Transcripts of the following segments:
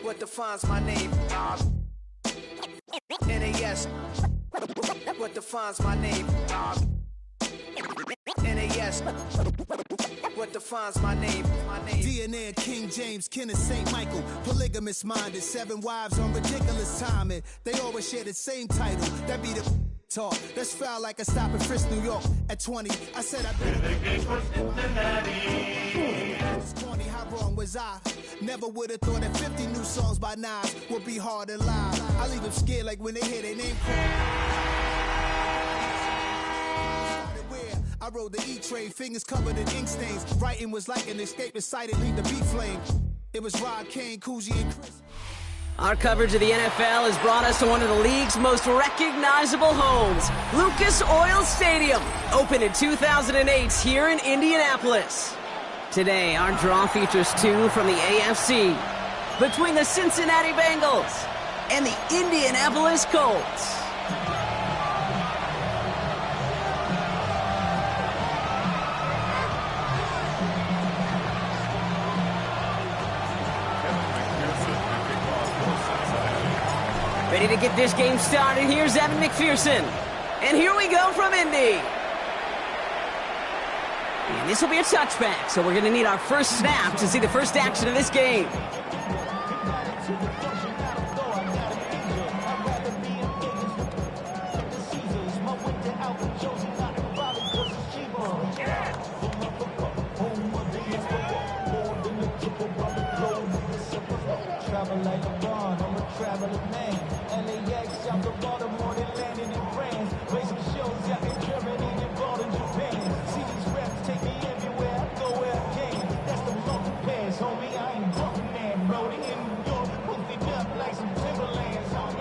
What defines my name? NAS. What defines my name? NAS. What defines my name? DNA of King James, kin of St. Michael. Polygamous minded, 7 wives on ridiculous timing. They always share the same title. That be the talk. That's foul like a stop in Frisk, New York. At 20, I said I'd been it's corny, how wrong was I? Never would have thought that 50 new songs by Nas would be hard to live. I leave them scared like when they hear their name called. I rode the E-train, fingers covered in ink stains. Writing was like an escape excited, leave the beat flame. It was Rod, Kane, Coogee, and Chris. Our coverage of the NFL has brought us to one of the league's most recognizable homes, Lucas Oil Stadium, opened in 2008 here in Indianapolis. Today, our draw features 2 from the AFC, between the Cincinnati Bengals and the Indianapolis Colts. Ready to get this game started. Here's Evan McPherson. And here we go from Indy. And this will be a touchback, so we're going to need our first snap to see the first action of this game.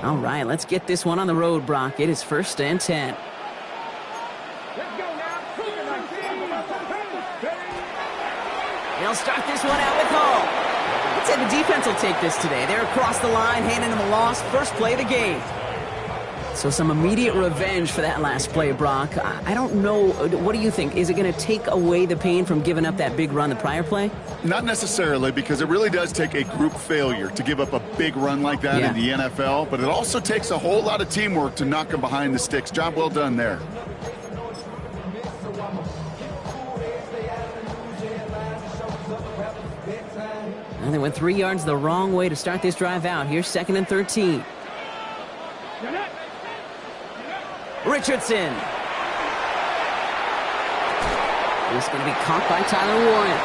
All right, let's get this one on the road, Brock. It is 1st and 10. They'll start this one out with Hall. I'd say the defense will take this today. They're across the line, handing them a loss. First play of the game. So some immediate revenge for that last play, Brock. I don't know. What do you think? Is it going to take away the pain from giving up that big run the prior play? Not necessarily, because it really does take a group failure to give up a big run like that in the NFL. But it also takes a whole lot of teamwork to knock them behind the sticks. Job well done there. And they went 3 yards the wrong way to start this drive out. Here's 2nd and 13. Richardson. It's going to be caught by Tyler Warren.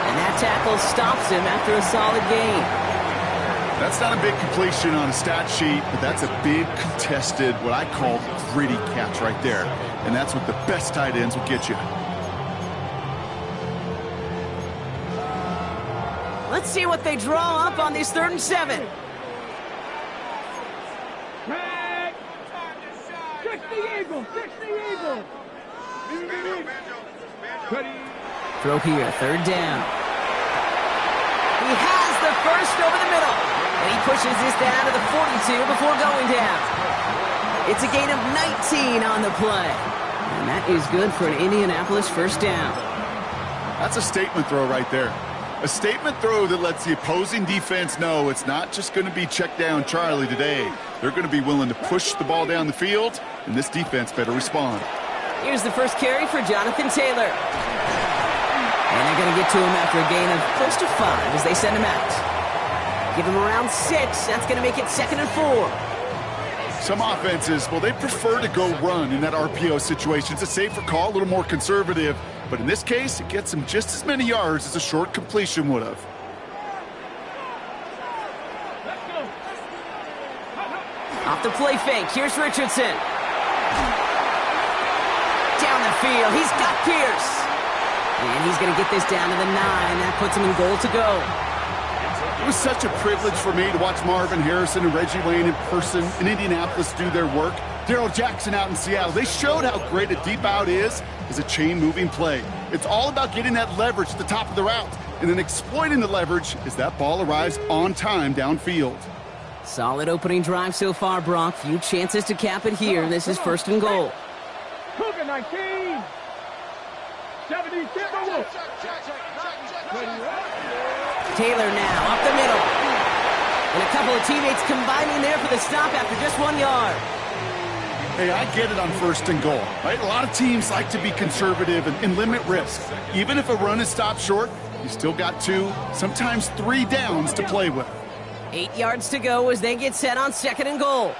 And that tackle stops him after a solid gain. That's not a big completion on a stat sheet, but that's a big contested, what I call gritty catch right there. And that's what the best tight ends will get you. Let's see what they draw up on this 3rd and 7. Throw here, 3rd down. He has the first over the middle. And he pushes this down to the 42 before going down. It's a gain of 19 on the play. And that is good for an Indianapolis 1st down. That's a statement throw right there. A statement throw that lets the opposing defense know it's not just going to be check down Charlie today. They're going to be willing to push the ball down the field, and this defense better respond. Here's the first carry for Jonathan Taylor. And they're going to get to him after a gain of close to 5 as they send him out. Give him around 6. That's going to make it 2nd and 4. Some offenses, well, they prefer to go run in that RPO situation. It's a safer call, a little more conservative. But in this case, it gets him just as many yards as a short completion would have. Off the play fake, here's Richardson. Down the field, he's got Pierce. And he's going to get this down to the 9, and that puts him in goal to go. It was such a privilege for me to watch Marvin Harrison and Reggie Wayne in person in Indianapolis do their work. Darrell Jackson out in Seattle. They showed how great a deep out is as a chain-moving play. It's all about getting that leverage at the top of the route and then exploiting the leverage as that ball arrives on time downfield. Solid opening drive so far, Brock. Few chances to cap it here. This is 1st and goal. Cougar 19. 70 Taylor now up the middle. And a couple of teammates combining there for the stop after just 1 yard. Hey, I get it on 1st and goal, right? A lot of teams like to be conservative and limit risk. Even if a run is stopped short, you still got 2, sometimes 3 downs to play with. 8 yards to go as they get set on 2nd and goal.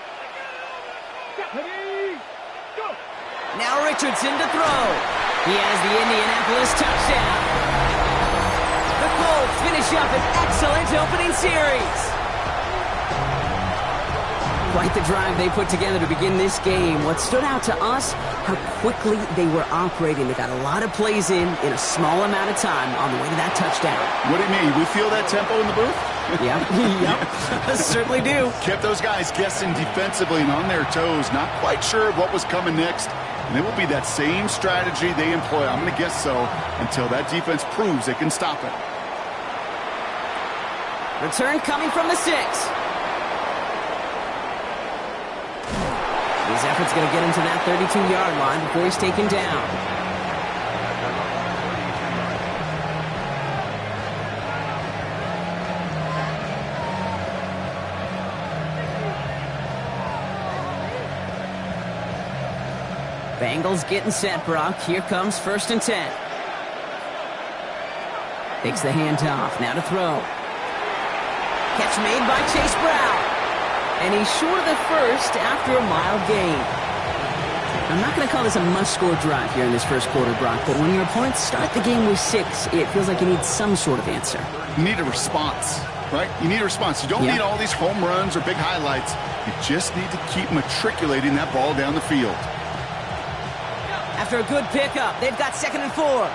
Now Richardson to throw. He has the Indianapolis touchdown. The Colts finish up an excellent opening series. Quite the drive they put together to begin this game. What stood out to us, how quickly they were operating. They got a lot of plays in a small amount of time on the way to that touchdown. What do you mean? We feel that tempo in the booth? Yeah, yep, certainly do. Kept those guys guessing defensively and on their toes, not quite sure of what was coming next. And it will be that same strategy they employ, I'm going to guess so, until that defense proves they can stop it. Return coming from the 6. His effort's going to get him to that 32-yard line before he's taken down. Bengals getting set, Brock. Here comes 1st and 10. Takes the handoff. Now to throw. Catch made by Chase Brown. And he's short of the first after a mild gain. I'm not going to call this a must-score drive here in this first quarter, Brock, but when your opponents start the game with 6, it feels like you need some sort of answer. You need a response, right? You need a response. You don't need all these home runs or big highlights. You just need to keep matriculating that ball down the field. After a good pickup, they've got 2nd and 4.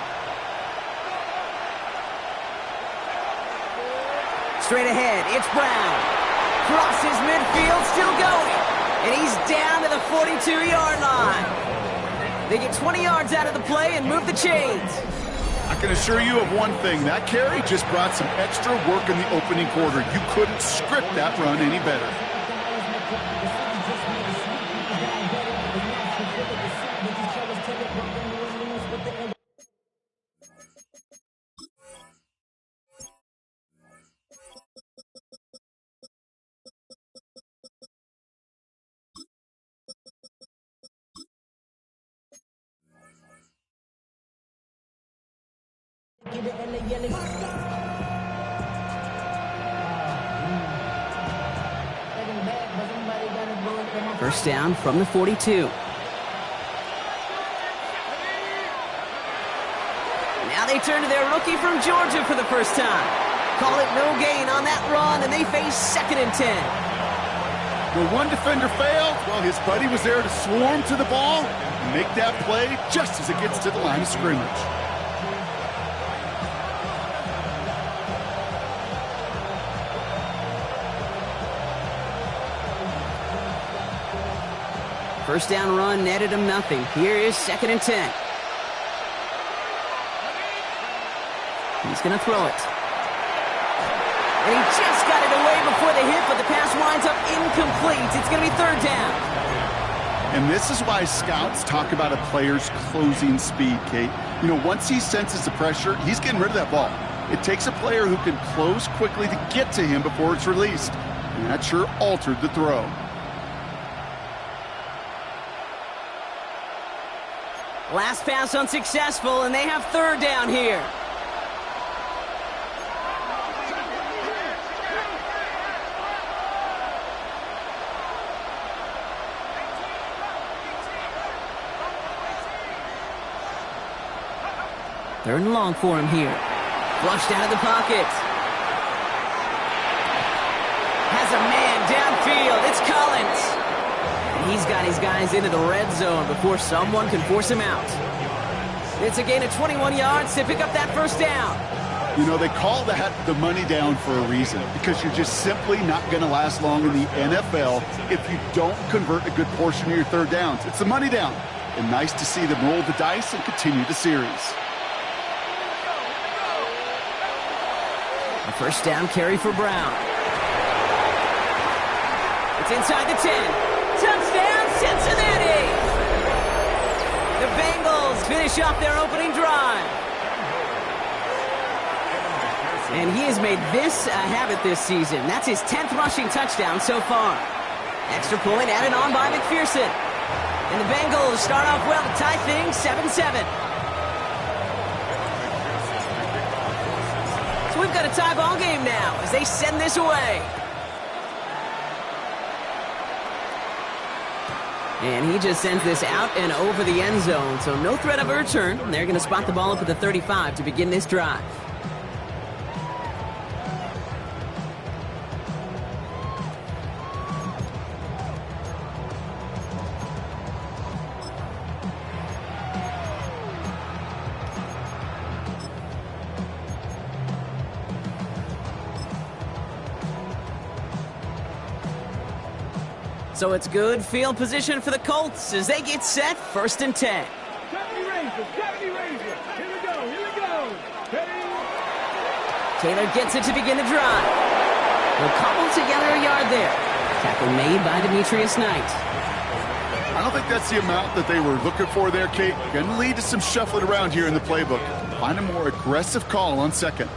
Straight ahead, it's Brown. Crosses midfield, still going. And he's down to the 42-yard line. They get 20 yards out of the play and move the chains. I can assure you of one thing. That carry just brought some extra work in the opening quarter. You couldn't script that run any better. First down from the 42. Now they turn to their rookie from Georgia for the first time. Call it no gain on that run, and they face 2nd and 10. Well, one defender failed. Well, his buddy was there to swarm to the ball and make that play just as it gets to the line of scrimmage. First down run netted him nothing. Here is 2nd and 10. He's going to throw it. And he just got it away before the hit, but the pass winds up incomplete. It's going to be 3rd down. And this is why scouts talk about a player's closing speed, Kate. You know, once he senses the pressure, he's getting rid of that ball. It takes a player who can close quickly to get to him before it's released. And that sure altered the throw. Last pass unsuccessful, and they have 3rd down here. Third and long for him here. Flushed out of the pocket. Has a man downfield. It's Collins. He's got his guys into the red zone before someone can force him out. It's a gain of 21 yards to pick up that first down. You know, they call that the money down for a reason, because you're just simply not going to last long in the NFL if you don't convert a good portion of your 3rd downs. It's the money down. And nice to see them roll the dice and continue the series. A first down carry for Brown. It's inside the 10. Touchdown, Cincinnati! The Bengals finish off their opening drive. And he has made this a habit this season. That's his 10th rushing touchdown so far. Extra point added on by McPherson. And the Bengals start off well to tie things 7-7. So we've got a tie ball game now as they send this away. And he just sends this out and over the end zone, so no threat of a return. They're going to spot the ball up at the 35 to begin this drive. So it's good field position for the Colts as they get set, 1st and 10. 70 Rangers, 70 Rangers. Here we go, here we go. Taylor gets it to begin the drive. They'll cobble together a yard there. Tackle made by Demetrius Knight. I don't think that's the amount that they were looking for there, Kate. Going to lead to some shuffling around here in the playbook. Find a more aggressive call on 2nd.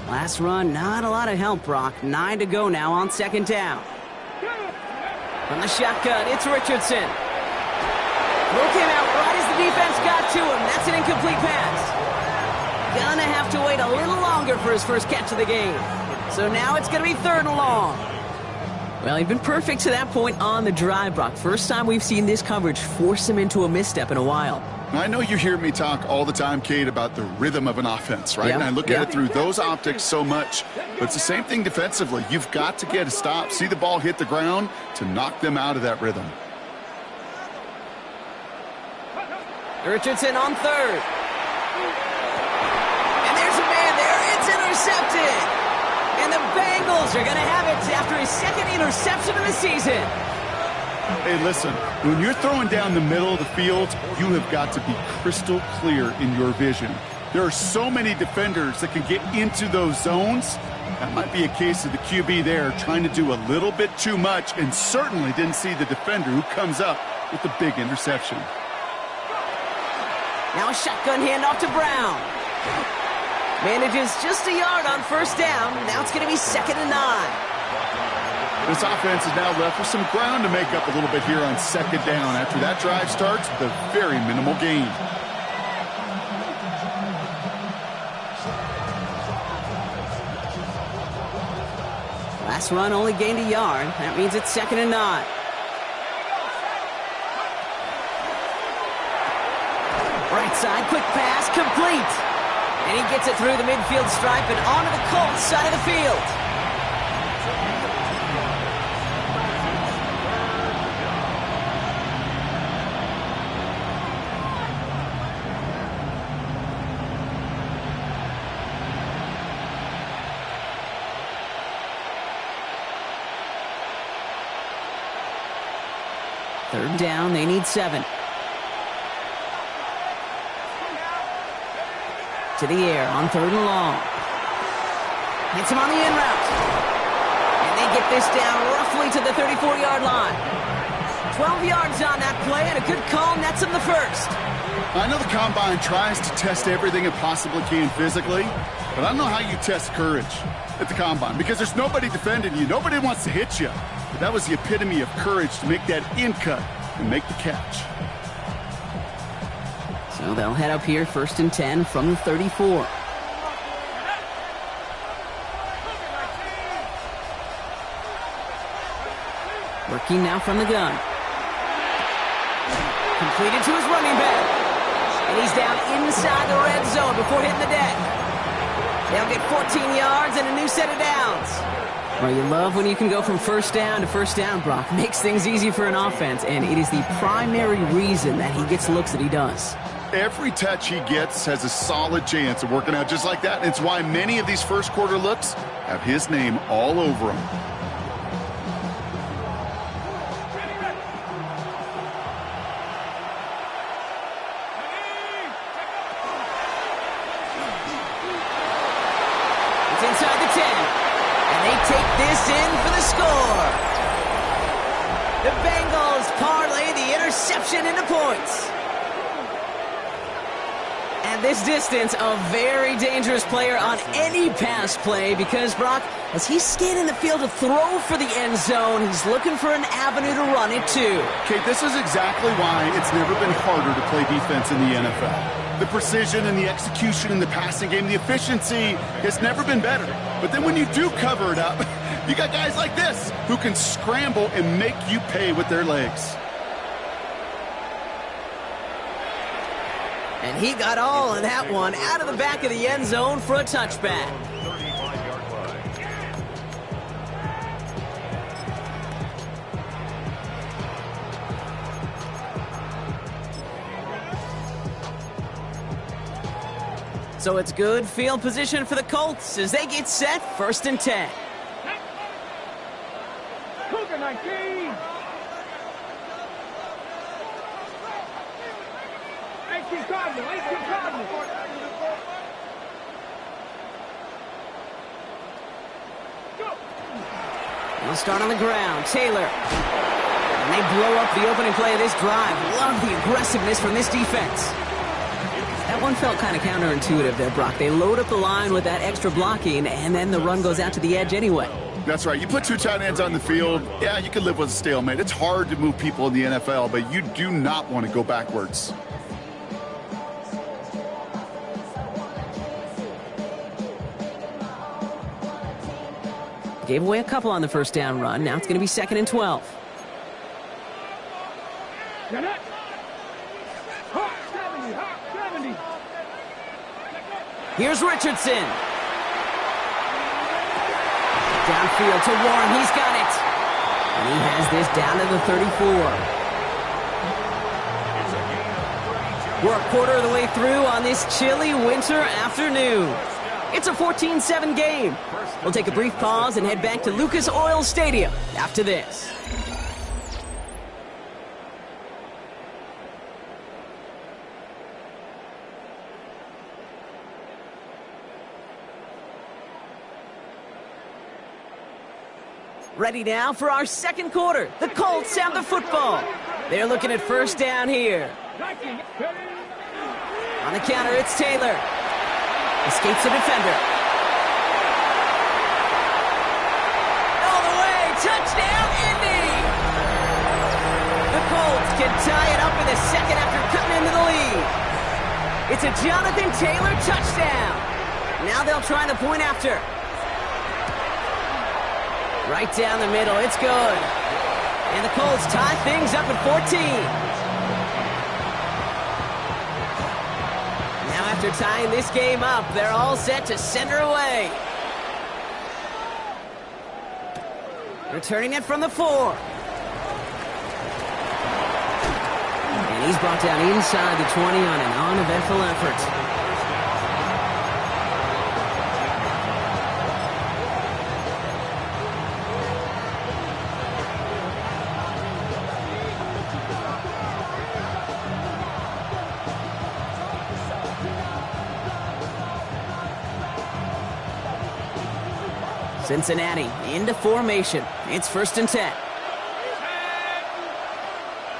Last run, not a lot of help, Brock. 9 to go now on 2nd down. From the shotgun, it's Richardson. Throw came out right as the defense got to him. That's an incomplete pass. Gonna have to wait a little longer for his first catch of the game. So now it's gonna be 3rd and long. Well, he'd been perfect to that point on the drive, Brock. First time we've seen this coverage force him into a misstep in a while. I know you hear me talk all the time, Kate, about the rhythm of an offense, right? Yep. And I look at it through those optics so much. But it's the same thing defensively. You've got to get a stop, see the ball hit the ground to knock them out of that rhythm. Richardson on 3rd. And there's a man there. It's intercepted. And the Bengals are going to have it after his 2nd interception of the season. Hey, listen, when you're throwing down the middle of the field, you have got to be crystal clear in your vision. There are so many defenders that can get into those zones. That might be a case of the QB there trying to do a little bit too much and certainly didn't see the defender who comes up with the big interception. Now a shotgun handoff to Brown. Manages just a yard on 1st down. Now it's going to be 2nd and 9. This offense is now left with some ground to make up a little bit here on 2nd down after that drive starts with a very minimal gain. Last run only gained a yard. That means it's 2nd and 9. Right side, quick pass, complete. And he gets it through the midfield stripe and onto the Colts side of the field. Third down, they need 7. To the air on 3rd and long. Hits him on the in route. And they get this down roughly to the 34-yard line. 12 yards on that play, and a good call nets him the 1st. I know the Combine tries to test everything it possibly can physically, but I don't know how you test courage at the Combine because there's nobody defending you. Nobody wants to hit you. But that was the epitome of courage to make that in cut and make the catch. So they'll head up here 1st and 10 from the 34. Working now from the gun. Completed to his running back. And he's down inside the red zone before hitting the deck. They'll get 14 yards and a new set of downs. Well, you love when you can go from 1st down to 1st down, Brock. Makes things easy for an offense, and it is the primary reason that he gets looks that he does. Every touch he gets has a solid chance of working out just like that. It's why many of these first quarter looks have his name all over them. It's inside the 10, and they take this in for the score. The Bengals parlay the interception into points. At this distance, a very dangerous player on any pass play because, Brock, as he's scanning the field to throw for the end zone, he's looking for an avenue to run it to. Okay, this is exactly why it's never been harder to play defense in the NFL. The precision and the execution in the passing game, the efficiency has never been better. But then when you do cover it up, you got guys like this who can scramble and make you pay with their legs. And he got all of that one out of the back of the end zone for a touchback. So it's good field position for the Colts as they get set 1st and 10. Cougar 19. 18 Cardinal, 18 Cardinal. We'll start on the ground. Taylor. And they blow up the opening play of this drive. Love the aggressiveness from this defense. That one felt kind of counterintuitive there, Brock. They load up the line with that extra blocking, and then the run goes out to the edge anyway. That's right. You put two tight ends on the field, yeah, you can live with a stalemate. It's hard to move people in the NFL, but you do not want to go backwards. Gave away a couple on the first down run. Now it's going to be 2nd and 12. Here's Richardson. Downfield to Warren. He's got it. And he has this down to the 34. We're a quarter of the way through on this chilly winter afternoon. It's a 14-7 game. We'll take a brief pause and head back to Lucas Oil Stadium after this. Ready now for our second quarter. The Colts have the football. They're looking at 1st down here. On the counter, it's Taylor. Escapes the defender. All the way, touchdown, Indy! The Colts can tie it up in the second after cutting into the lead. It's a Jonathan Taylor touchdown. Now they'll try the point after. Right down the middle, it's good. And the Colts tie things up at 14. Now after tying this game up, they're all set to send her away. Returning it from the 4. And he's brought down inside the 20 on an uneventful effort. Cincinnati into formation. It's 1st and 10.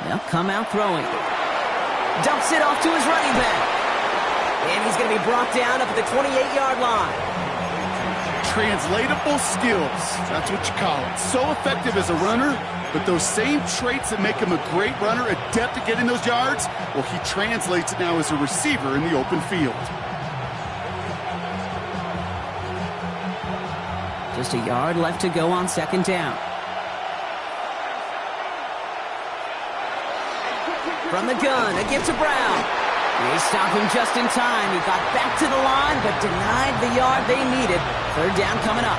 They'll come out throwing. Dumps it off to his running back. And he's going to be brought down up at the 28-yard line. Translatable skills. That's what you call it. So effective as a runner, but those same traits that make him a great runner, adept at getting those yards, well, he translates it now as a receiver in the open field. Just a yard left to go on 2nd down. From the gun, a give to Brown. They stop him just in time. He got back to the line, but denied the yard they needed. 3rd down coming up.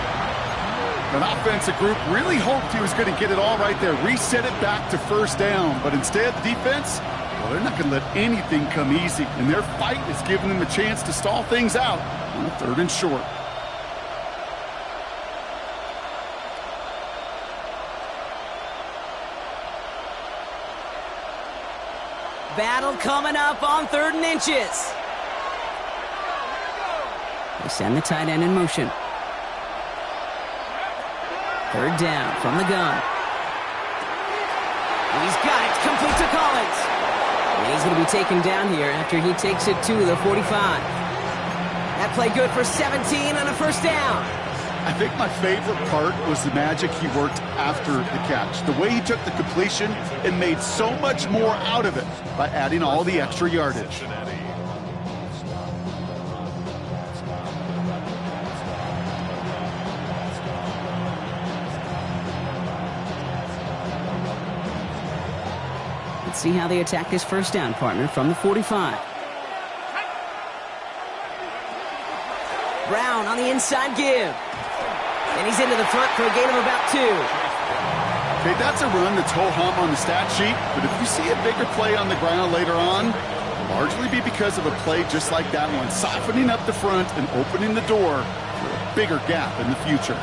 An offensive group really hoped he was going to get it all right there, reset it back to 1st down. But instead, defense, well, they're not going to let anything come easy. And their fight is giving them a chance to stall things out on a 3rd and short. Battle coming up on 3rd and inches. They send the tight end in motion. 3rd down from the gun. He's got it, complete to Collins. And he's going to be taken down here after he takes it to the 45. That play good for 17 on a first down. I think my favorite part was the magic he worked after the catch. The way he took the completion and made so much more out of it by adding all the extra yardage. Let's see how they attack this first down, partner, from the 45. Brown on the inside give. And he's into the front for a gain of about 2. Okay, that's a run that's ho-hum on the stat sheet, but if you see a bigger play on the ground later on, it'll largely be because of a play just like that one, softening up the front and opening the door for a bigger gap in the future.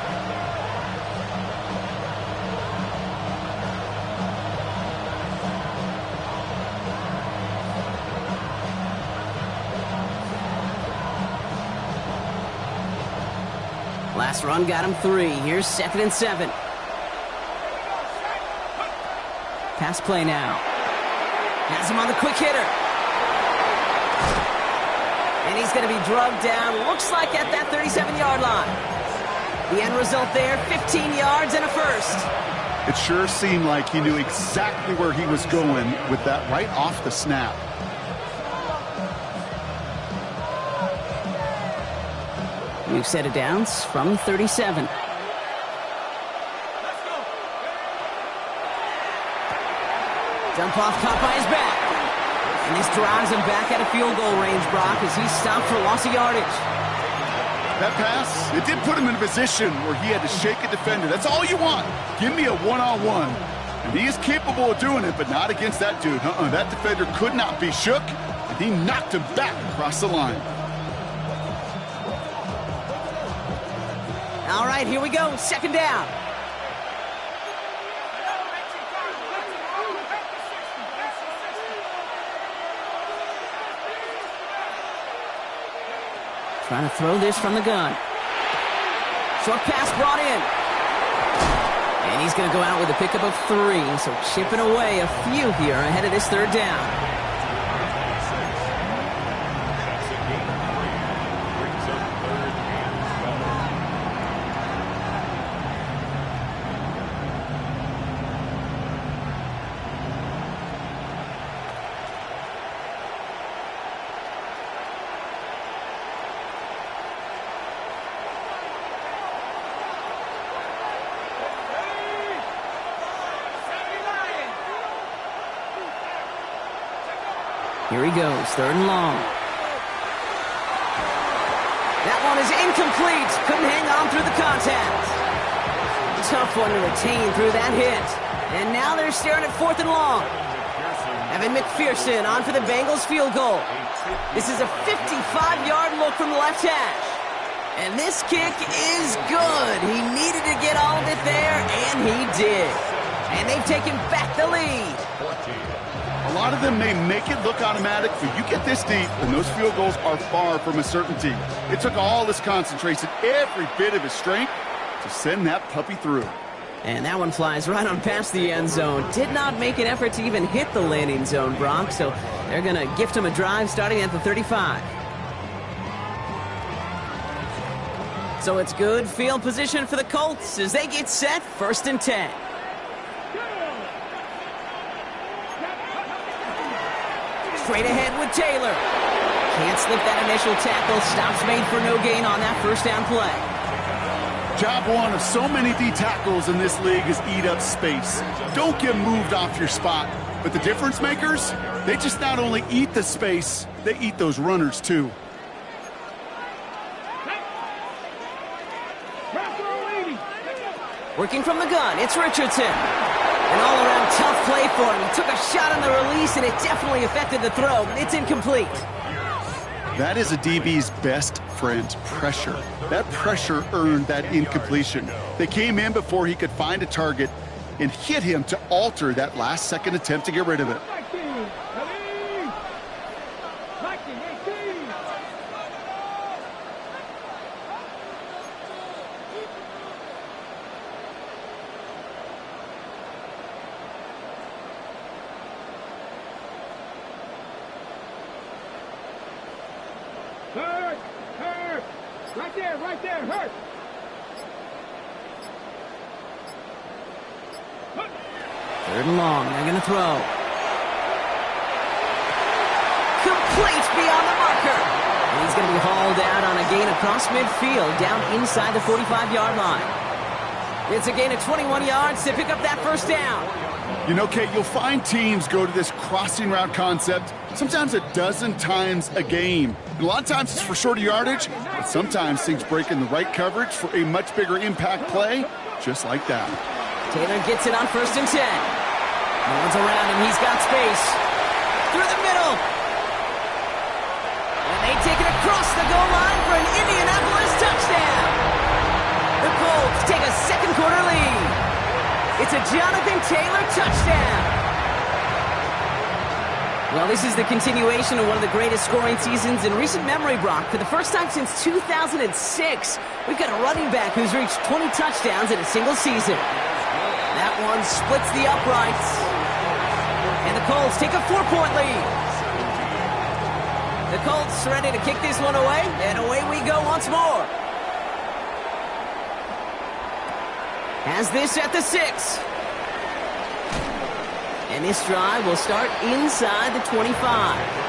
Last run got him 3. Here's 2nd and 7. Pass play now. Has him on the quick hitter. And he's going to be drugged down, looks like at that 37-yard line. The end result there, 15 yards and a first. It sure seemed like he knew exactly where he was going with that right off the snap. New set of downs from 37. Dump off caught by his back. And this drives him back out of field goal range, Brock, as he's stopped for loss of yardage. That pass, it did put him in a position where he had to shake a defender. That's all you want. Give me a one-on-one. And he is capable of doing it, but not against that dude. That defender could not be shook, and he knocked him back across the line. All right, here we go. 2nd down. Trying to throw this from the gun. Short pass brought in. And he's going to go out with a pickup of 3. So chipping away a few here ahead of this 3rd down. Here he goes, 3rd and long. That one is incomplete. Couldn't hang on through the contact. Tough one to retain through that hit. And now they're staring at 4th and long. Evan McPherson on for the Bengals field goal. This is a 55-yard look from the left hash. And this kick is good. He needed to get all of it there, and he did. And they've taken back the lead. A lot of them may make it look automatic, but you get this deep, and those field goals are far from a certainty. It took all his concentration, every bit of his strength, to send that puppy through. And that one flies right on past the end zone. Did not make an effort to even hit the landing zone, Brock, so they're going to gift him a drive starting at the 35. So it's good field position for the Colts as they get set, 1st and 10. Straight ahead with Taylor. Can't slip that initial tackle. Stops made for no gain on that 1st down play. Job one of so many D tackles in this league is eat up space. Don't get moved off your spot. But the difference makers, they just not only eat the space, they eat those runners too. Working from the gun, it's Richardson. An all-around tough play for him. He took a shot on the release, and it definitely affected the throw. It's incomplete. That is a DB's best friend, pressure. That pressure earned that incompletion. They came in before he could find a target and hit him to alter that last-second attempt to get rid of it. Right there, hurt. Third and long, they're going to throw. Complete beyond the marker. And he's going to be hauled out on a gain across midfield, down inside the 45-yard line. It's a gain of 21 yards to pick up that first down. You know, Kate, you'll find teams go to this crossing route concept sometimes a dozen times a game. And a lot of times it's for shorter yardage, but sometimes things break in the right coverage for a much bigger impact play, just like that. Taylor gets it on 1st and 10. No one's around him. He's got space. Through the middle. And they take it across the goal line for an Indianapolis touchdown. The Colts take a second quarter lead. It's a Jonathan Taylor touchdown. Well, this is the continuation of one of the greatest scoring seasons in recent memory, Brock. For the first time since 2006, we've got a running back who's reached 20 touchdowns in a single season. That one splits the uprights. And the Colts take a 4-point lead. The Colts ready to kick this one away, and away we go once more. Has this at the 6. And this drive will start inside the 25.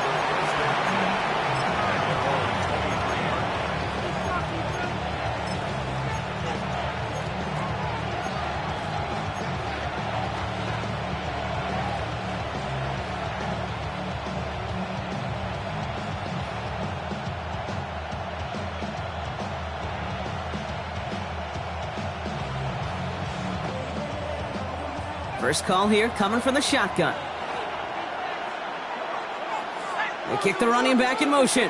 First call here coming from the shotgun. They kick the running back in motion.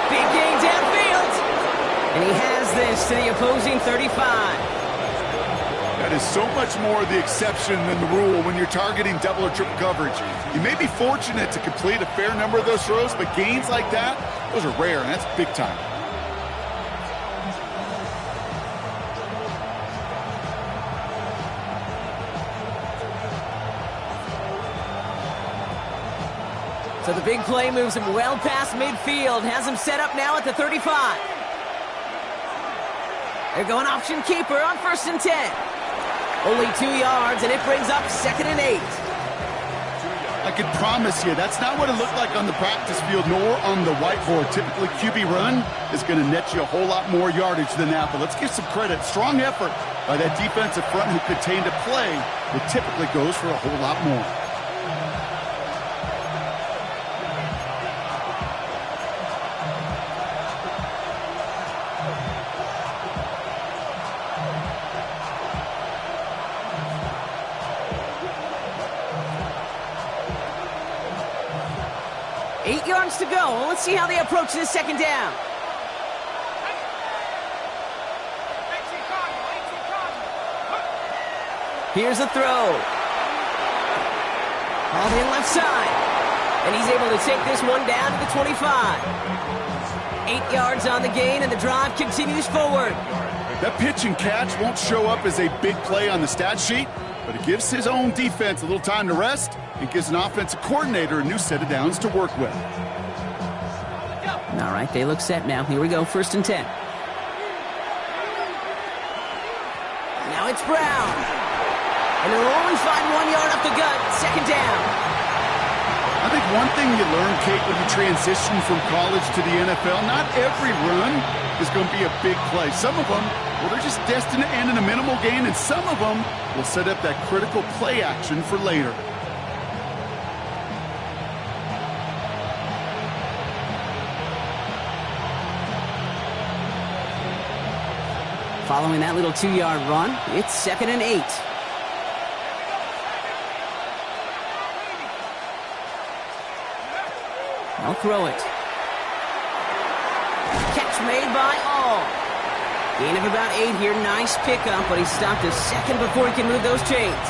Big gain downfield. And he has this to the opposing 35. That is so much more the exception than the rule when you're targeting double or triple coverage. You may be fortunate to complete a fair number of those throws, but gains like that, those are rare, and that's big time. So the big play moves him well past midfield, has him set up now at the 35. They're going option keeper on 1st and 10. Only 2 yards, and it brings up 2nd and 8. I can promise you, that's not what it looked like on the practice field nor on the whiteboard. Typically, QB run is going to net you a whole lot more yardage than that, but let's give some credit. Strong effort by that defensive front who contained a play that typically goes for a whole lot more. To go. Let's see how they approach this second down. Here's the throw. All in left side. And he's able to take this one down to the 25. 8 yards on the gain, and the drive continues forward. That pitch and catch won't show up as a big play on the stat sheet, but it gives his own defense a little time to rest and gives an offensive coordinator a new set of downs to work with. All right, they look set now. Here we go, 1st and 10. Now it's Brown. And they'll only find 1 yard up the gut. 2nd down. I think one thing you learn, Kate, when you transition from college to the NFL, not every run is going to be a big play. Some of them, well, they're just destined to end in a minimal gain, and some of them will set up that critical play action for later. Following that little 2-yard run, it's 2nd and 8. They'll throw it. Catch made by All. Gain of about 8 here. Nice pickup, but he stopped a second before he can move those chains.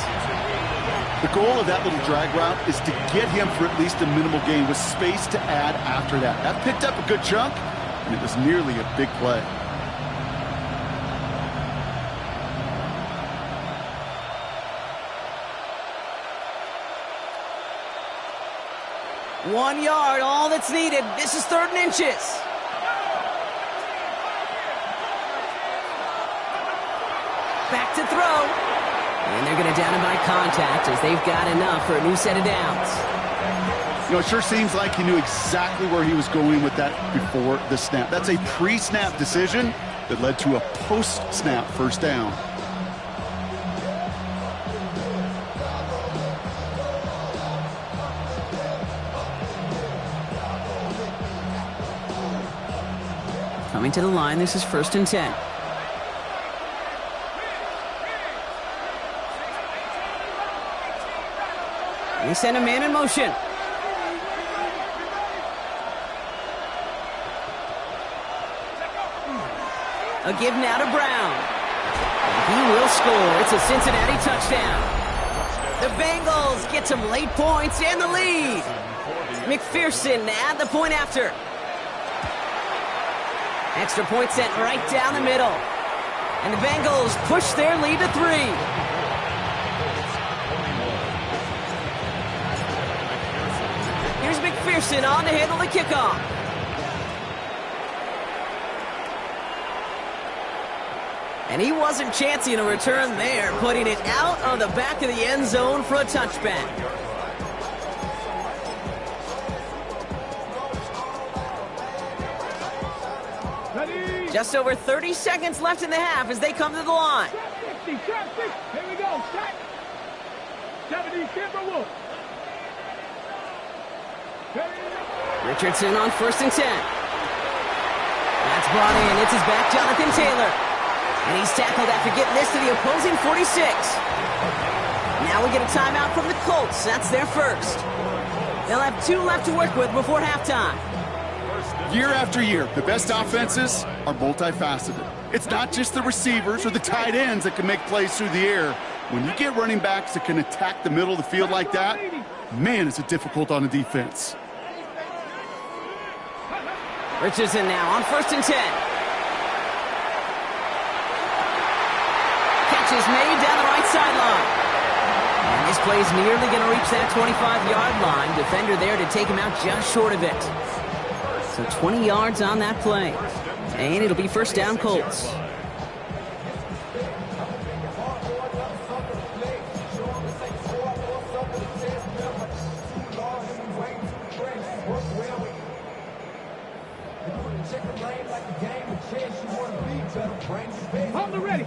The goal of that little drag route is to get him for at least a minimal gain with space to add after that. That picked up a good chunk, and it was nearly a big play. 1 yard, all that's needed. This is 3rd and inches. Back to throw. And they're going to down him by contact as they've got enough for a new set of downs. You know, it sure seems like he knew exactly where he was going with that before the snap. That's a pre-snap decision that led to a post-snap first down. Coming to the line, this is 1st and 10. They send a man in motion. A give now to Brown. He will score. It's a Cincinnati touchdown. The Bengals get some late points and the lead. McPherson add the point after. Extra point sent right down the middle. And the Bengals push their lead to 3. Here's McPherson on to handle the kickoff. And he wasn't chancing a return there, putting it out on the back of the end zone for a touchback. Ready? Just over 30 seconds left in the half as they come to the line. 60, 60. Here we go. Set. 70, Timberwolves. Richardson on 1st and 10. That's brought in. It's his back, Jonathan Taylor. And he's tackled after getting this to the opposing 46. Now we get a timeout from the Colts. That's their first. They'll have 2 left to work with before halftime. Year after year, the best offenses are multifaceted. It's not just the receivers or the tight ends that can make plays through the air. When you get running backs that can attack the middle of the field like that, man, is it difficult on a defense. Richardson now on 1st and 10. Catch is made down the right sideline. And this play is nearly going to reach that 25-yard line. Defender there to take him out just short of it. So 20 yards on that play. And it'll be 1st down Colts. On the ready.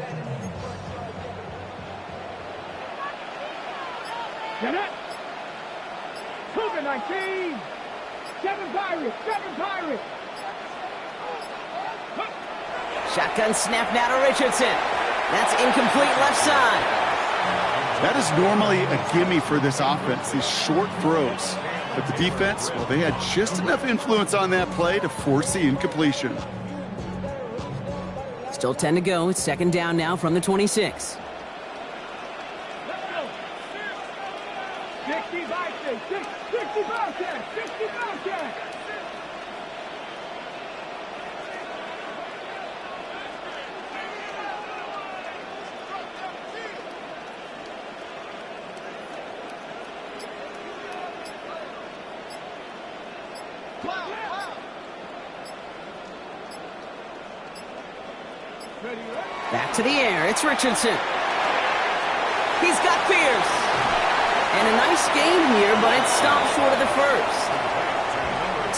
Get it. Cougar 19. 7 Pirates. 7 Pirates. Shotgun snap now to Richardson. That's incomplete left side. That is normally a gimme for this offense, these short throws. But the defense, well, they had just enough influence on that play to force the incompletion. Still 10 to go. It's 2nd down now from the 26. 60 Vikings. 60 Bobcats. 60 Bobcats. Back to the air. It's Richardson. He's got Pierce. And a nice game here, but it stopped short of the first.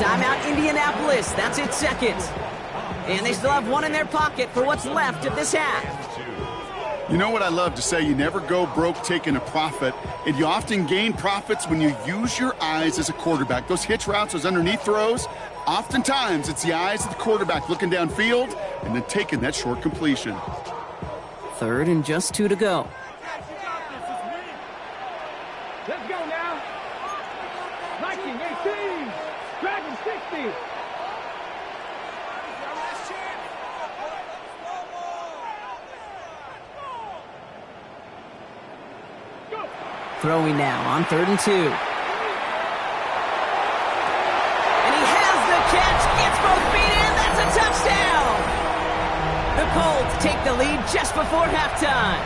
Timeout Indianapolis. That's its 2nd. And they still have 1 in their pocket for what's left of this half. You know what I love to say? You never go broke taking a profit, and you often gain profits when you use your eyes as a quarterback. Those hitch routes, those underneath throws, oftentimes it's the eyes of the quarterback looking downfield and then taking that short completion. 3rd and just 2 to go. Let's go now. Viking 18. Dragon 60. Go. Throwing now on 3rd and 2. And he has the catch. Gets both feet in. That's a touchdown. The Colts take the lead just before halftime.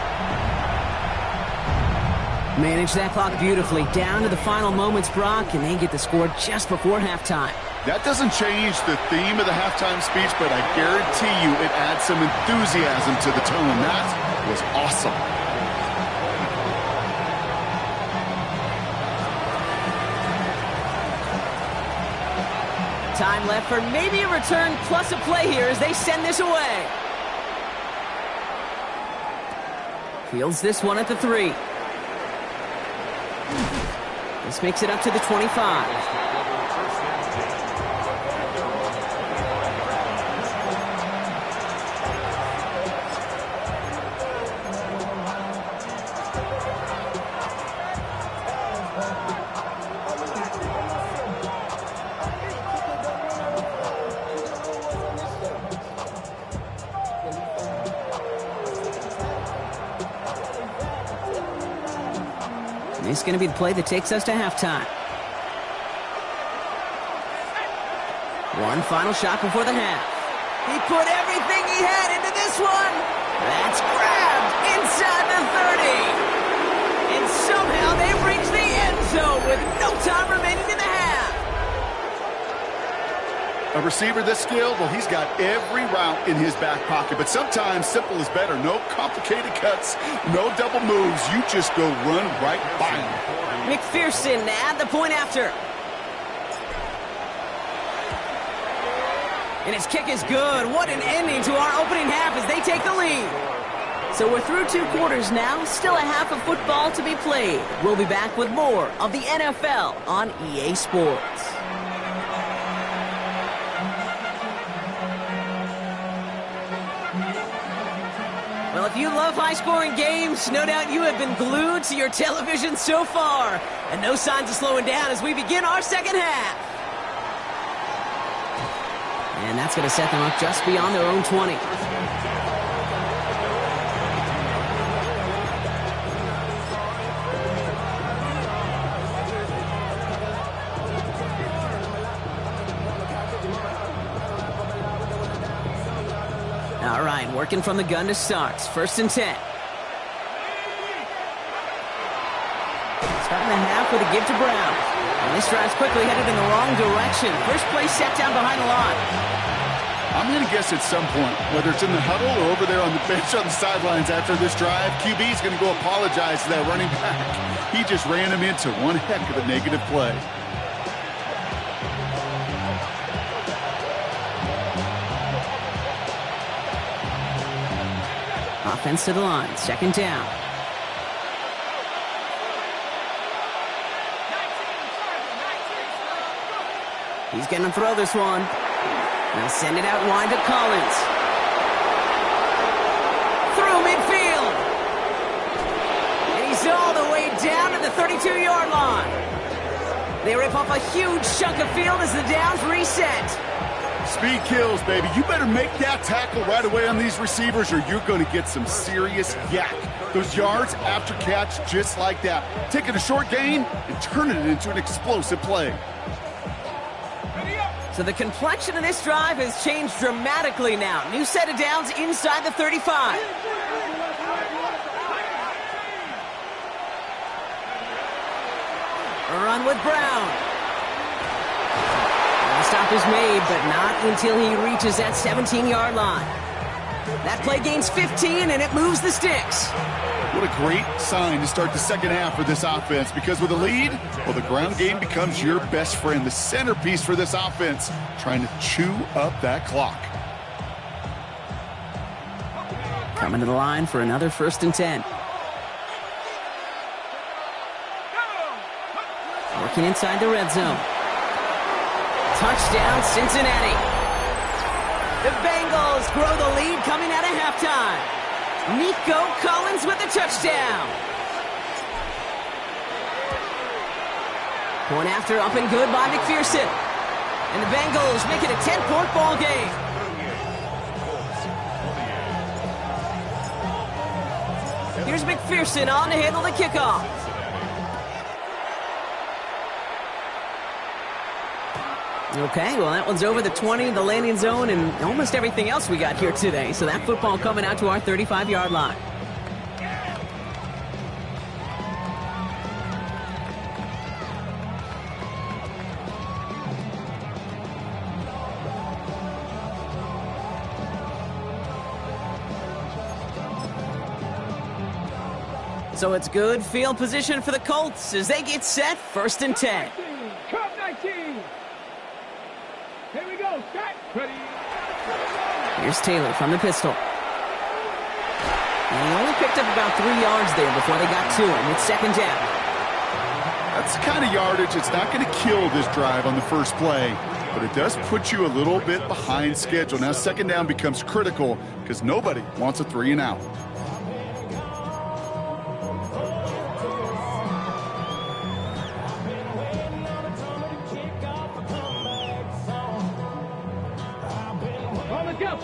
Manage that clock beautifully. Down to the final moments, Brock, and they get the score just before halftime. That doesn't change the theme of the halftime speech, but I guarantee you it adds some enthusiasm to the tone. That was awesome. Time left for maybe a return plus a play here as they send this away. Fields this one at the 3. This makes it up to the 25. This is going to be the play that takes us to halftime. One final shot before the half. He put everything he had into this one. That's grabbed inside the 30. And somehow they've reached the end zone with no time remaining in the half. A receiver this skilled, well, he's got every route in his back pocket. But sometimes simple is better. No complicated cuts, no double moves. You just go run right by him. McPherson at the point after. And his kick is good. What an ending to our opening half as they take the lead. So we're through 2 quarters now. Still a half of football to be played. We'll be back with more of the NFL on EA Sports. Well, if you love high-scoring games, no doubt you have been glued to your television so far. And no signs of slowing down as we begin our second half. And that's going to set them up just beyond their own 20. All right, working from the gun to start. 1st and 10. Starting the half with a give to Brown. And this drive's quickly headed in the wrong direction. First play set down behind the line. I'm going to guess at some point, whether it's in the huddle or over there on the bench on the sidelines after this drive, QB's going to go apologize to that running back. He just ran him into one heck of a negative play. Offense to the line. 2nd down. He's going to throw this one. They'll send it out wide to Collins. Through midfield. And he's all the way down to the 32-yard line. They rip off a huge chunk of field as the downs reset. Speed kills, baby. You better make that tackle right away on these receivers or you're going to get some serious yak. Those yards after catch just like that. Taking a short gain and turning it into an explosive play. So the complexion of this drive has changed dramatically now. New set of downs inside the 35. A run with Brown. The stop is made, but not until he reaches that 17-yard line. That play gains 15, and it moves the sticks. What a great sign to start the second half for this offense, because with a lead, well, the ground game becomes your best friend, the centerpiece for this offense, trying to chew up that clock. Coming to the line for another 1st and 10. Working inside the red zone. Touchdown, Cincinnati. The Bengals grow the lead coming out of halftime. Nico Collins with the touchdown. Point after up and good by McPherson. And the Bengals make it a 10-point ball game. Here's McPherson on to handle the kickoff. Okay, well, that one's over the 20, the landing zone, and almost everything else we got here today. So that football coming out to our 35-yard line. So it's good field position for the Colts as they get set 1st and 10. Cup 19. Here we go. Set. Ready. Here's Taylor from the pistol. And he only picked up about 3 yards there before they got to him. It's 2nd down. That's the kind of yardage it's not going to kill this drive on the first play, but it does put you a little bit behind schedule. Now 2nd down becomes critical because nobody wants a 3 and out.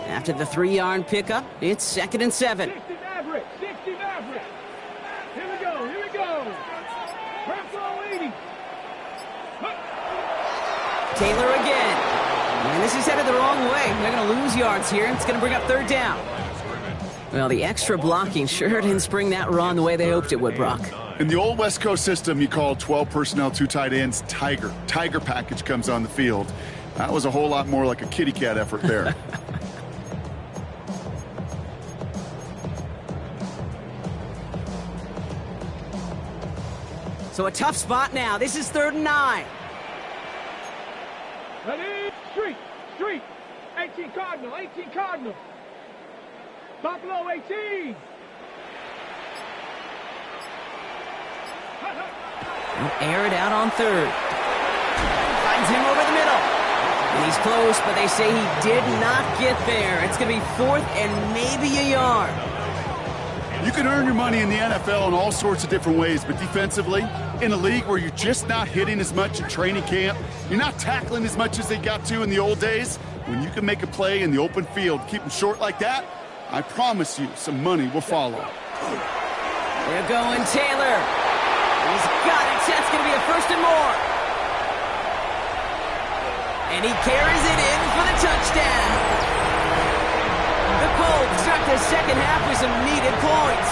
After the 3-yard pickup, it's 2nd and 7. 60 Maverick. 60 Maverick. Here we go. Here we go. Purple 80. Taylor again. And this is headed the wrong way. They're going to lose yards here. It's going to bring up 3rd down. Well, the extra blocking sure didn't spring that run the way they hoped it would, Brock. In the old West Coast system, you call 12 personnel, 2 tight ends, Tiger. Tiger package comes on the field. That was a whole lot more like a kitty cat effort there. So a tough spot now. This is 3rd and 9. Ready? Street. Street. 18 Cardinal. 18 Cardinal. Buffalo 18. He'll air it out on 3rd. Finds him over the middle. And he's close, but they say he did not get there. It's going to be 4th and maybe a yard. You can earn your money in the NFL in all sorts of different ways, but defensively, in a league where you're just not hitting as much in training camp, you're not tackling as much as they got to in the old days, when you can make a play in the open field, keep them short like that, I promise you some money will follow. They're going Taylor. He's got it. That's going to be a 1st and more. And he carries it in for the touchdown. The Colts start the 2nd half with some needed points.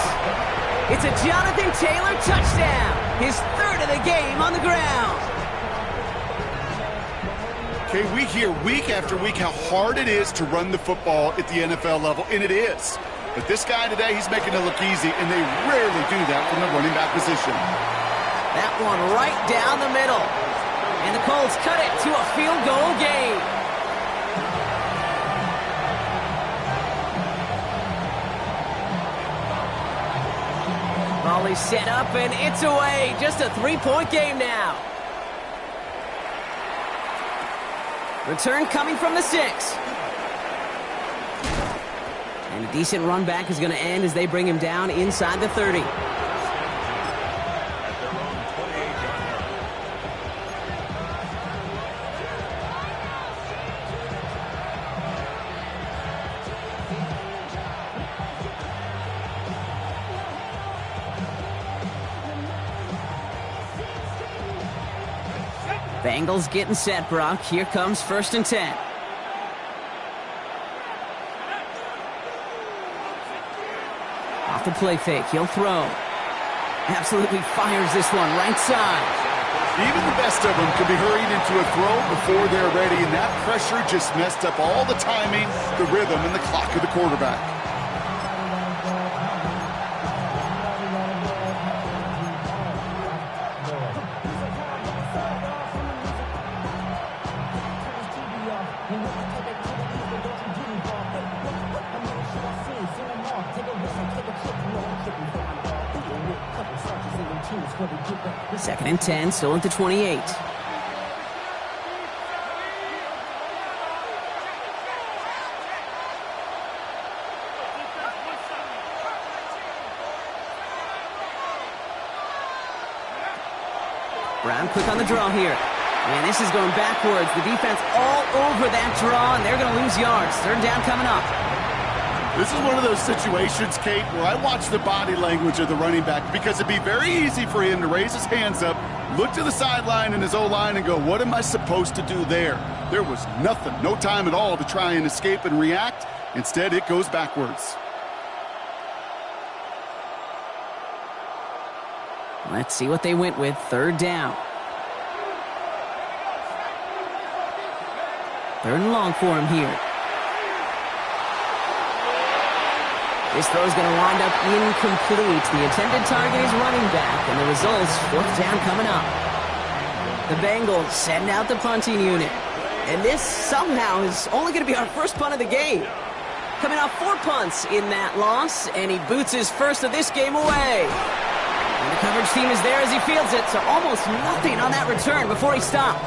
It's a Jonathan Taylor touchdown. His 3rd of the game on the ground. Okay, we hear week after week how hard it is to run the football at the NFL level, and it is. But this guy today, he's making it look easy, and they rarely do that from the running back position. That one right down the middle. And the Colts cut it to a field goal game. Volley set up, and it's away. Just a 3-point game now. Return coming from the 6. And a decent run back is going to end as they bring him down inside the 30. Bengals getting set, Brock. Here comes 1st and 10. Off the play fake, he'll throw. Absolutely fires this one right side. Even the best of them can be hurried into a throw before they're ready, and that pressure just messed up all the timing, the rhythm, and the clock of the quarterback. Second and 10, still at the 28. Brown quick on the draw here. And this is going backwards. The defense all over that draw, and they're going to lose yards. 3rd down coming up. This is one of those situations, Kate, where I watch the body language of the running back because it'd be very easy for him to raise his hands up, look to the sideline and his O-line and go, what am I supposed to do there? There was nothing, no time at all to try and escape and react. Instead, it goes backwards. Let's see what they went with. 3rd down. 3rd and long for him here. This throw is going to wind up incomplete. The intended target is running back, and the result's fourth down coming up. The Bengals send out the punting unit. And this somehow is only going to be our first punt of the game. Coming off 4 punts in that loss, and he boots his first of this game away. And the coverage team is there as he fields it, so almost nothing on that return before he stopped.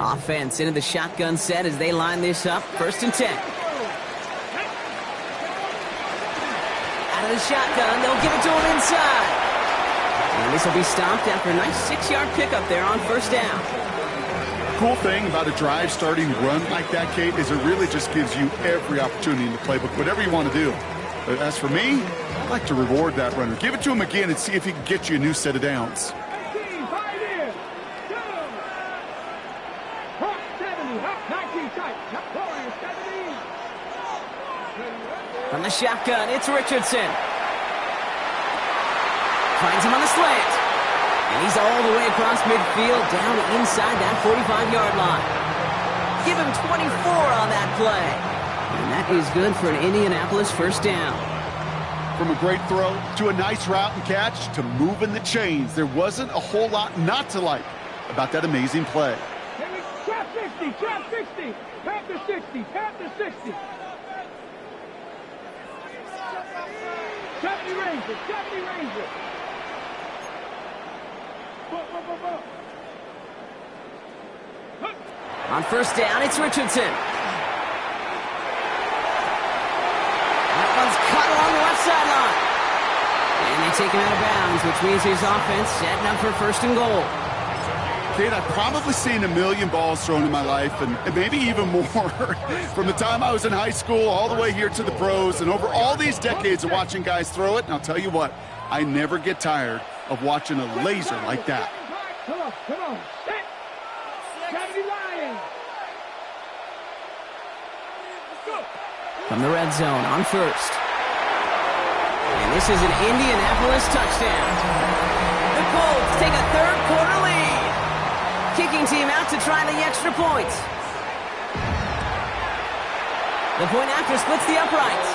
Offense into the shotgun set as they line this up. 1st and 10. Out of the shotgun, they'll give it to him inside. And this will be stopped after a nice 6-yard pickup there on 1st down. Cool thing about a drive starting run like that, Kate, is it really just gives you every opportunity in the playbook, whatever you want to do. But as for me, I'd like to reward that runner. Give it to him again and see if he can get you a new set of downs. From the shotgun, it's Richardson. Finds him on the slant. And he's all the way across midfield, down inside that 45-yard line. Give him 24 on that play. And that is good for an Indianapolis 1st down. From a great throw to a nice route and catch to moving the chains, there wasn't a whole lot not to like about that amazing play. Trap 60, trap 60, Panther 60, Panther 60. 70 Ranger, 70 Ranger. On 1st down, it's Richardson. That one's cut along the left sideline. And they take him out of bounds, which means his offense setting up for 1st and goal. Kate, I've probably seen a million balls thrown in my life, and maybe even more, from the time I was in high school all the way here to the pros, and over all these decades of watching guys throw it. And I'll tell you what, I never get tired of watching a laser like that. Come on, come on. Set. Gotta be lying. Go. From the red zone on 1st. And this is an Indianapolis touchdown. The Colts take a 3rd quarter lead. Kicking team out to try the extra points. The point after splits the uprights.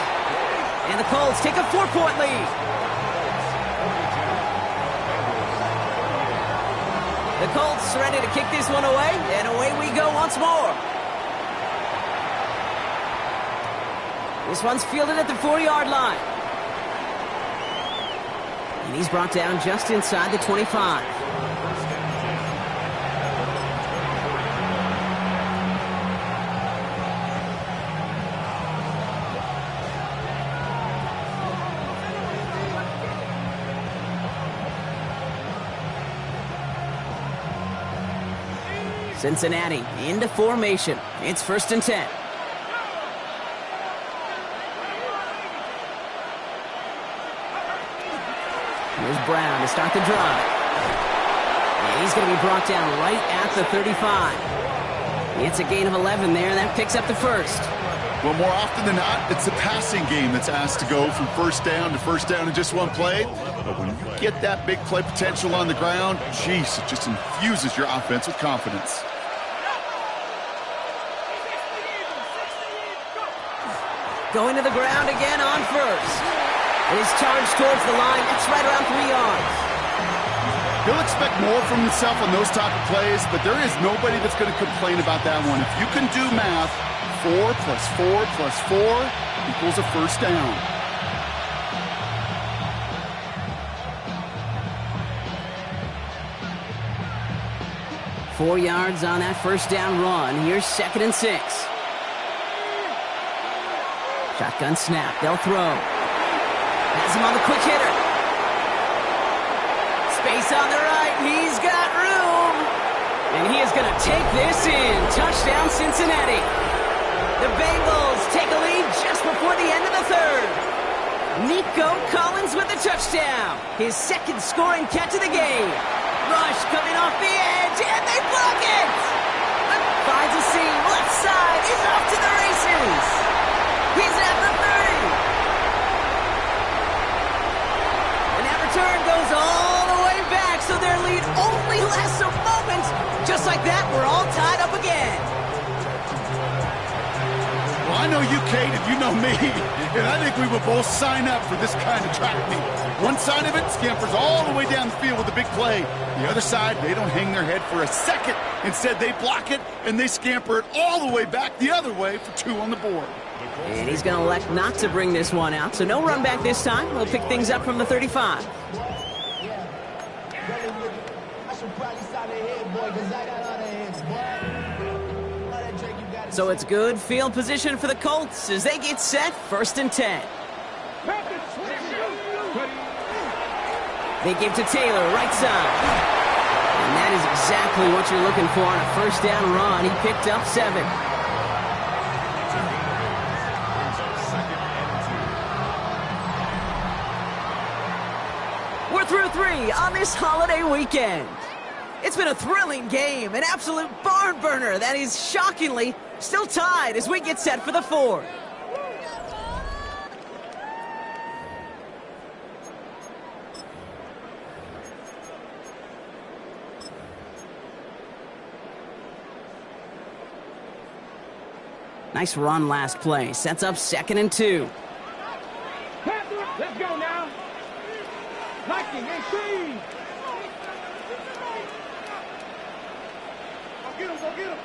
And the Colts take a 4-point lead. The Colts ready to kick this one away, and away we go once more. This one's fielded at the 4-yard line. And he's brought down just inside the 25. Cincinnati into formation. It's 1st and 10. Here's Brown to start the drive. And he's going to be brought down right at the 35. It's a gain of 11 there. That picks up the 1st. Well, more often than not, it's the passing game that's asked to go from 1st down to 1st down in just one play. But when you get that big play potential on the ground, geez, it just infuses your offense with confidence. Going to the ground again on 1st. And he's charged towards the line. That's right around 3 yards. He'll expect more from himself on those type of plays, but there is nobody that's going to complain about that one. If you can do math, 4 plus 4 plus 4 equals a 1st down. Four yards on that 1st down run. Here's 2nd and 6. Shotgun snap. They'll throw. Has him on the quick hitter. Space on the right. He's got room. And he is going to take this in. Touchdown, Cincinnati. The Bengals take a lead just before the end of the 3rd. Nico Collins with the touchdown. His 2nd scoring catch of the game. Rush coming off the edge, and they block it! Finds a seam, left side, he's off to the races! He's at the 30! And that return goes all the way I know you, Kate, and you know me, and I think we will both sign up for this kind of track meet. One side of it scampers all the way down the field with a big play. The other side, they don't hang their head for a second. Instead, they block it, and they scamper it all the way back the other way for 2 on the board. And he's going to elect not to bring this one out, so no run back this time. We'll pick things up from the 35. So it's good field position for the Colts as they get set, 1st and 10. They give to Taylor, right side. And that is exactly what you're looking for on a 1st down run. He picked up 7. We're through 3 on this holiday weekend. It's been a thrilling game, an absolute barn burner that is shockingly still tied as we get set for the 4th. Nice run last play. Sets up 2nd and 2. Let's go now. Liking and see. Go get him, go get him.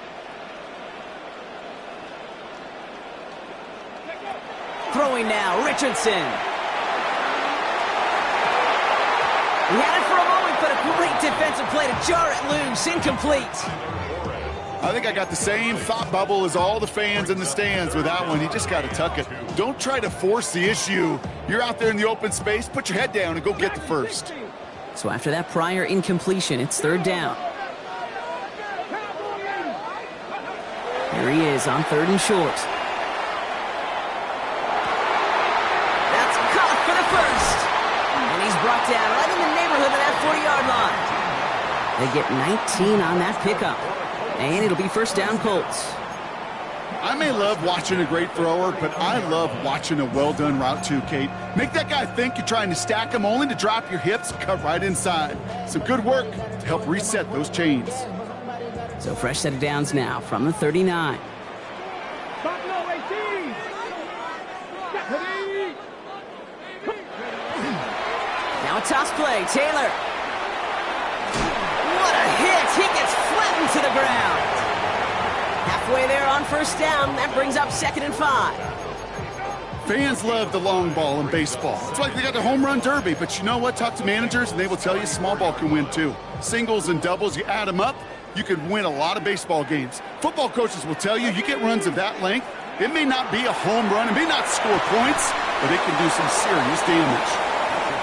Throwing now, Richardson. He had it for a moment, but a great defensive play to jar it loose. Incomplete. I think I got the same thought bubble as all the fans in the stands with that one. You just got to tuck it. Don't try to force the issue. You're out there in the open space. Put your head down and go get the first. So after that prior incompletion, it's 3rd down. Here he is on 3rd and short. That's caught for the first. And he's brought down right in the neighborhood of that 40-yard line. They get 19 on that pickup. And it'll be 1st down Colts. I may love watching a great thrower, but I love watching a well-done route too, Kate. Make that guy think you're trying to stack him only to drop your hips and cut right inside. Some good work to help reset those chains. So fresh set of downs now from the 39. Now a toss play, Taylor. What a hit! He gets flattened to the ground. Halfway there on 1st down. That brings up 2nd and 5. Fans love the long ball in baseball. It's like they got the home run derby, but you know what? Talk to managers and they will tell you small ball can win too. Singles and doubles, you add them up, you can win a lot of baseball games. Football coaches will tell you get runs of that length. It may not be a home run, it may not score points, but it can do some serious damage.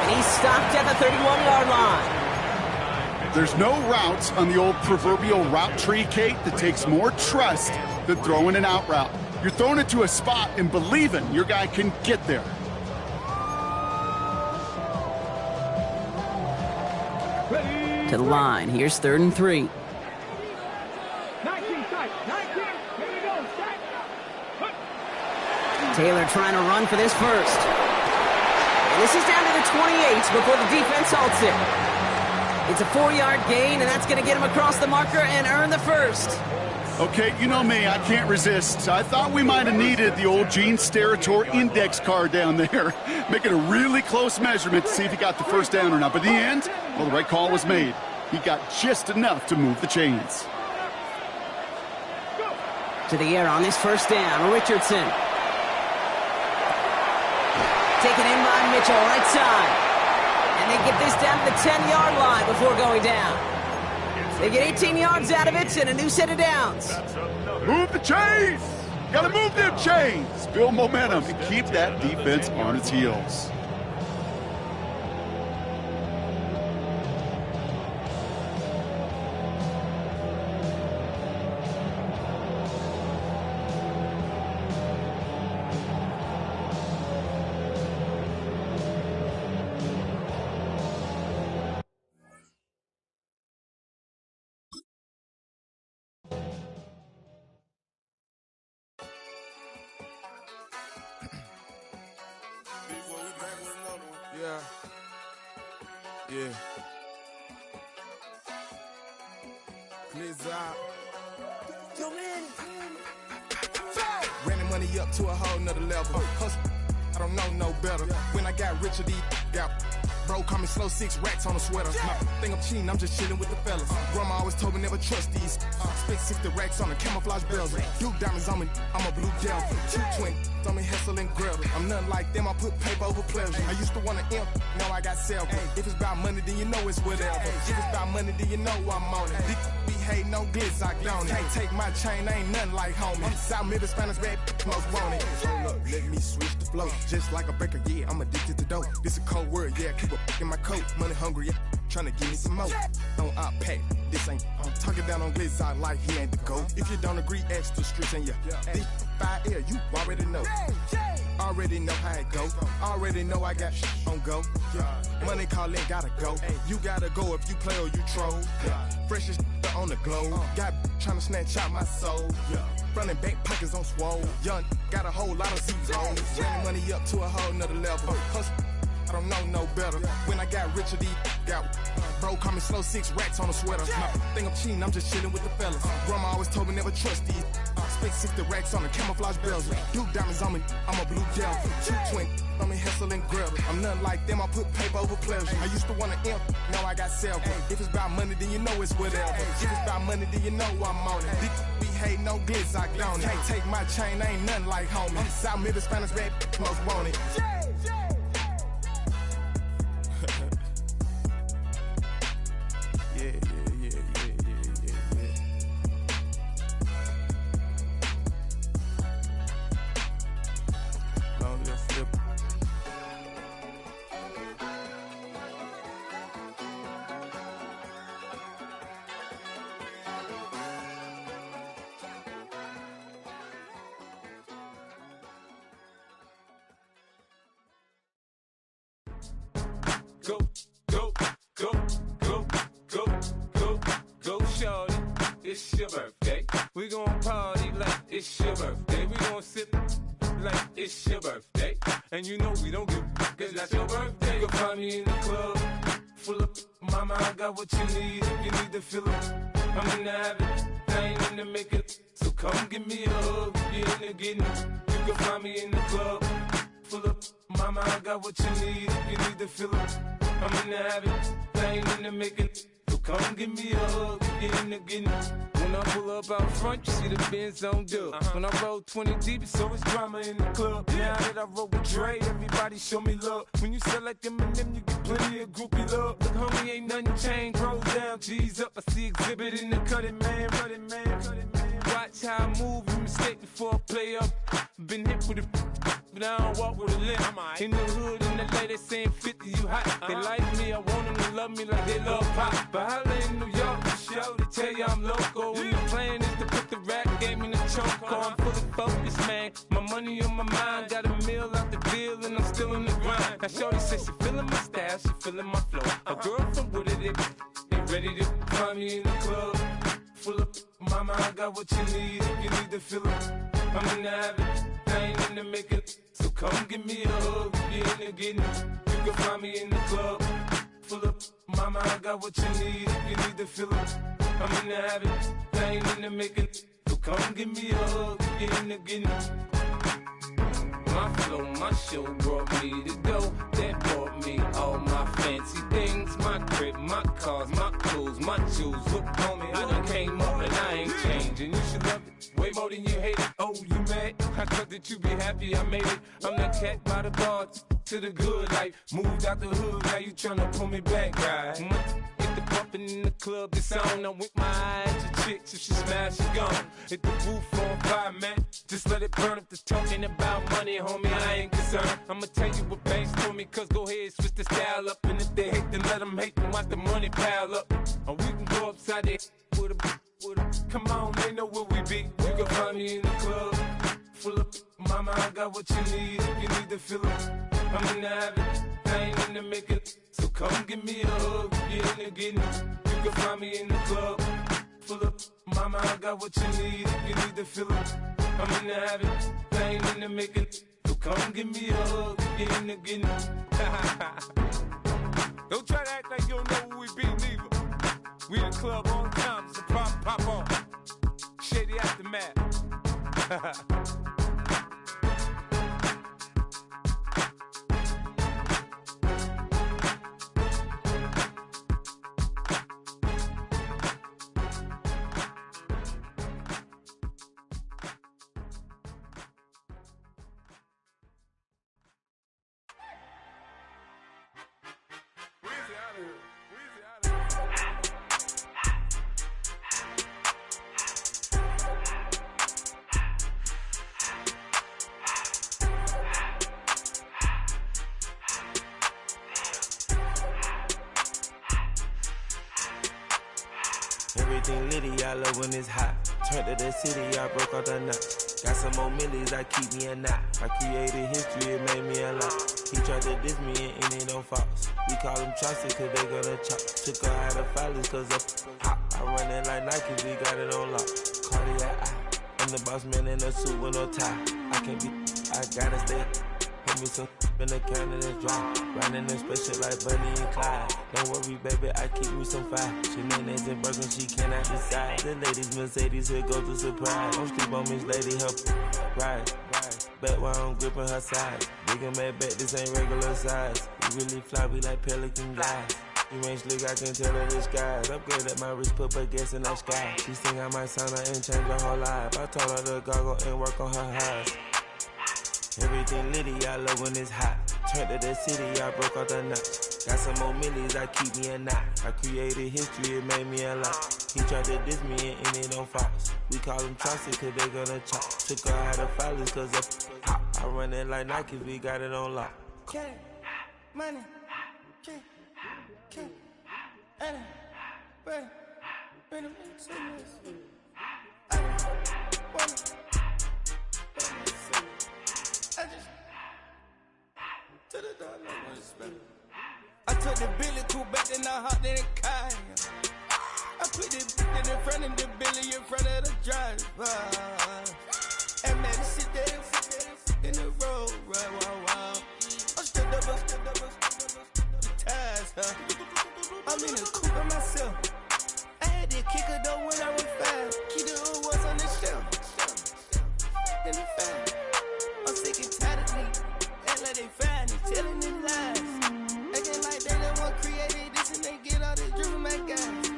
And he's stopped at the 31-yard line. There's no routes on the old proverbial route tree, Kate, that takes more trust than throwing an out route. You're throwing it to a spot and believing your guy can get there. To the line. Here's 3rd and 3. 19 tight. 19. Here we go. Taylor trying to run for this first. And this is down to the 28 before the defense halts it. It's a 4-yard gain, and that's going to get him across the marker and earn the first. Okay, you know me, I can't resist. I thought we might have needed the old Gene Steratore index card down there. Making a really close measurement to see if he got the first down or not. But in the end, well, the right call was made. He got just enough to move the chains. To the air on this 1st down, Richardson. Taken in by Mitchell, right side. And they get this down to the 10-yard line before going down. They get 18 yards out of it and a new set of downs. Move the chains! Gotta move them chains! Build momentum and keep that defense on its heels. Yeah. Please, Running money up to a whole nother level. Hustle, I don't know no better. When I got richer, these got bro, call me slow, 6 racks on a sweater. Think I'm cheating, I'm just chilling with the fellas. Grandma always told me never trust these. Spent 60 racks on a camouflage bells. Blue diamonds on me, I'm a blue devil. 220 on me, Hessel and Gretel. I'm nothing like them, I put paper over pleasure. I used to want to imp, now I got several. If it's about money, then you know it's whatever. If it's about money, then you know I'm on it. These be hating no glitz, I don't it. Can't take my chain, ain't nothing like homie. South Middle Spanish bad, most want it. Hold up, let me switch the flow. Just like a breaker, yeah, I'm addicted to dope. This a cold word, yeah, keep a in my coat. Money hungry, yeah, tryna give me some more. Don't pack, this ain't. I'm talking down on glitz, I like he ain't the GOAT. If you don't agree, ask the streets and yeah. This 5L, you already know. Already know how it go. Already know I got shit on go. Money calling, gotta go. You gotta go if you play or you troll. Freshest on the globe. Got tryna snatch out my soul. Running back pockets on swole. Young, got a whole lot of zeros. Running money up to a whole nother level. Hustle, I don't know no better. When I got richer, these got bro, call me slow, 6 racks on a sweater. Think I'm cheating, I'm just chilling with the fellas. Grandma always told me never trust these. Spent 60 racks on the camouflage bells. Blue diamonds on me, I'm a blue devil. 220 on me, Hessel and Gretel. I'm nothing like them, I put paper over pleasure. I used to want to imp, now I got several. If it's about money, then you know it's whatever. If it's about money, then you know I'm on it. These be hating no glitz, I don't it. Can't take my chain, ain't nothing like homie. South Middle Spanish bad, most want it. Go, go, go, go, go, go, go, shorty. It's your birthday. We gon' party like it's your birthday. We gon' sip like it's your birthday. And you know we don't give cause that's your birthday. You'll find me in the club, full of mama, I got what you need. If you need to fill up, I'm in the habit, I ain't in the making. So come give me a hug, you in the getting. You can find me in the club, full of mama, I got what you need. If you need to fill up, I'm in the habit, I ain't in the making. So come give me a hug, you in the getting. When I pull up out front, you see the Benz on dub. When I roll 20 deep, it's always drama in the club. Now that I roll with Dre, everybody show me love. When you sell like Eminem, you get plenty of groupie love. Look, homie, ain't nothing changed. Rolls down, G's up. I see exhibit in the cutting, man. Running, man. Watch how I move, you mistake before I play up. Been hit with it, but I don't walk with a limp. In the hood, in the LA, they saying 50, you hot. They like me, I want them to love me like they love pop. But holla in New York, the show, they tell you I'm local. And the plan is to put the rap game in the choke. I'm fully focused, man. My money on my mind, got a meal out the deal, and I'm still in the grind. Now shorty says she feeling my style, she feeling my flow. A girl from Wooded, they ready to find me in the club. Full of mama, I got what you need. If you need to fill up, I'm in the habit, I ain't in the making. So come give me a hug, you in the getting. You can find me in the club. Full of mama, I got what you need. If you need to fill up, I'm in the habit, I ain't in the making. So come give me a hug, you in the getting. My flow, my show brought me to go. That brought me all my fancy things. My crib, my cars, my clothes, my shoes. Look, homie, I done came up and I ain't changing. You should love it way more than you hate it. Oh, you mad? I thought that you be happy I made it. I'm that cat by the bar to the good life. Moved out the hood, now you tryna pull me back, right? Get the bumpin' in the club, it's on. I'm with my eyes to chicks, if she smash, she gone. Hit the roof on fire, man. Just let it burn if the talking about money, homie, I ain't concerned. I'ma tell you what banks told me, cause go ahead, switch the style up. And if they hate, then let them hate, then watch the money pile up. Or we can go upside there with a come on, they know where we be. You can find me in the club, full of mama, I got what you need. If you need to fill up, I'm in the habit, I ain't in the making. So come give me a hug, you in the getting. You can find me in the club, full of mama, I got what you need. If you need to fill up, I'm in the habit, I ain't in the making. So come give me a hug, you in the getting. Don't try to act like you don't know where we be, neither. We in the club all the time, it's a pop on. Shady Aftermath. Everything litty, I love when it's hot. Turned to the city, I broke out the nut. Got some more millies, I keep me a knot. I created history, it made me a lot. He tried to diss me and it don't false. We call them Chaucer cause they gonna chop. Took her out of filers cause of hot. I run it like Nike, we got it on lock. Cardiac eye. I'm the boss man in a suit with no tie. I can't be, I gotta stay. Put me some in the can and it's dry. Riding in special like Bunny and Clyde. Don't worry, baby, I keep me some fire. Shenanigans and Birkin, she cannot decide. The ladies, Mercedes, here go to surprise. Don't sleep on Miss Lady, help ride. Bet while I'm gripping her side. Big and mad bet, this ain't regular size. We really fly, we like pelican guys. You ain't slick, I can tell her disguise. Upgrade at my wrist, put baguettes in the sky. She think I might sign her and change her whole life. I told her to goggle and work on her highs. Everything litty, I love when it's hot. Turned to the city, I broke out the nut. Got some more millies, I keep me a knot. I created history, it made me a lot. He tried to diss me and it don't false. We call them Chaucer cause they gonna chop. Took her out of filers cause of hot. I run it like Nike, we got it on lock. Money, money, I took the Billy cool back and I hopped in the car. I put the in front of the Billy in front of the driver. And man, sit there in the road, wow. I'm stood up, the tires, huh? I'm in the coupe by myself. I had that kicker though when I was 5. Keep the old ones on the shelf. In the fan. I'm sick and tired of me. Act like they fine and telling them lies. Acting like they the one created this and they get all this drip from my guys.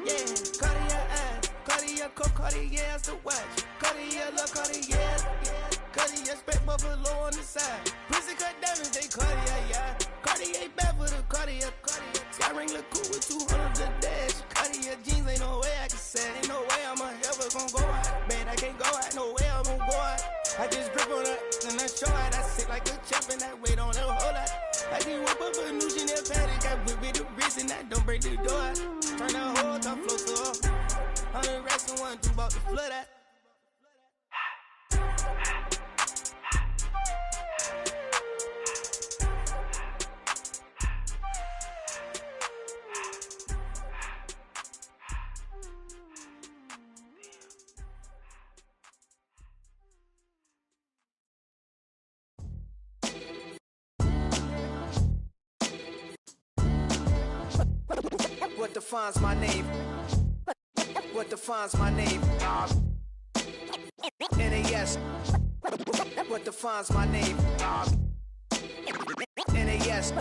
Yeah, Cartier eyes, Cartier coat, Cartier has the watch. Cartier love, Cartier, Cartier spec buffalo on the side. Pussy cut diamonds, they Cartier, yeah. Cartier bad for the Cartier. Sky ring look cool with 200 the dash. Cartier jeans, ain't no way I can say. Ain't no way I'm ever gonna go out. Man, I can't go out, no way I'm gonna go out. I just grip on her and I show out. I sit like a champ and I wait on her whole lot. I just whip up a new Chanel patty, got whip with the wrist and I don't break the door out. Turn that whole top flow to up. 100 racks and 1, 2 about to flood out. What defines my name? What defines my name? NAS. What defines my name? NAS.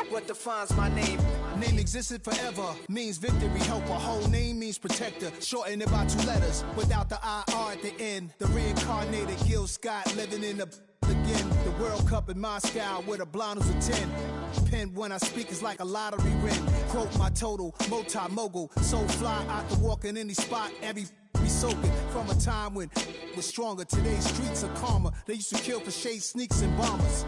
What defines my name? Name existed forever, means victory, helper. Whole name means protector, shorten it by 2 letters. Without the IR at the end, the reincarnated Gil Scott living in the again. The World Cup in Moscow with a blonde who's a 10. Pen when I speak is like a lottery win. Quote my total, multi-mogul. So fly out to walk in any spot, every be soaking. From a time when was stronger, today's streets are calmer. They used to kill for shade sneaks and bombers.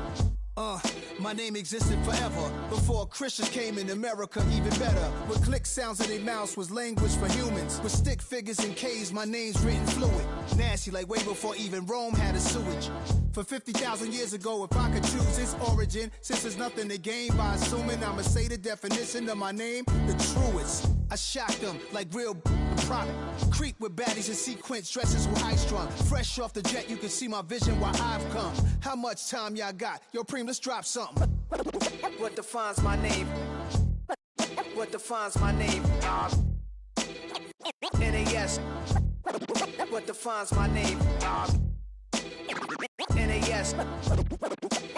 My name existed forever. Before Christians came in America, even better. With click sounds in their mouths was language for humans. With stick figures and K's, my name's written fluid. Nasty like way before even Rome had a sewage. For 50,000 years ago, if I could choose its origin, since there's nothing to gain by assuming, I'ma say the definition of my name, the truest. I shocked them like real product. Creep with baddies in sequence, dresses with high strung. Fresh off the jet, you can see my vision while I've come. How much time y'all got? Yo, Preem, let's drop something. What defines my name? What defines my name? NAS. What defines my name? NAS.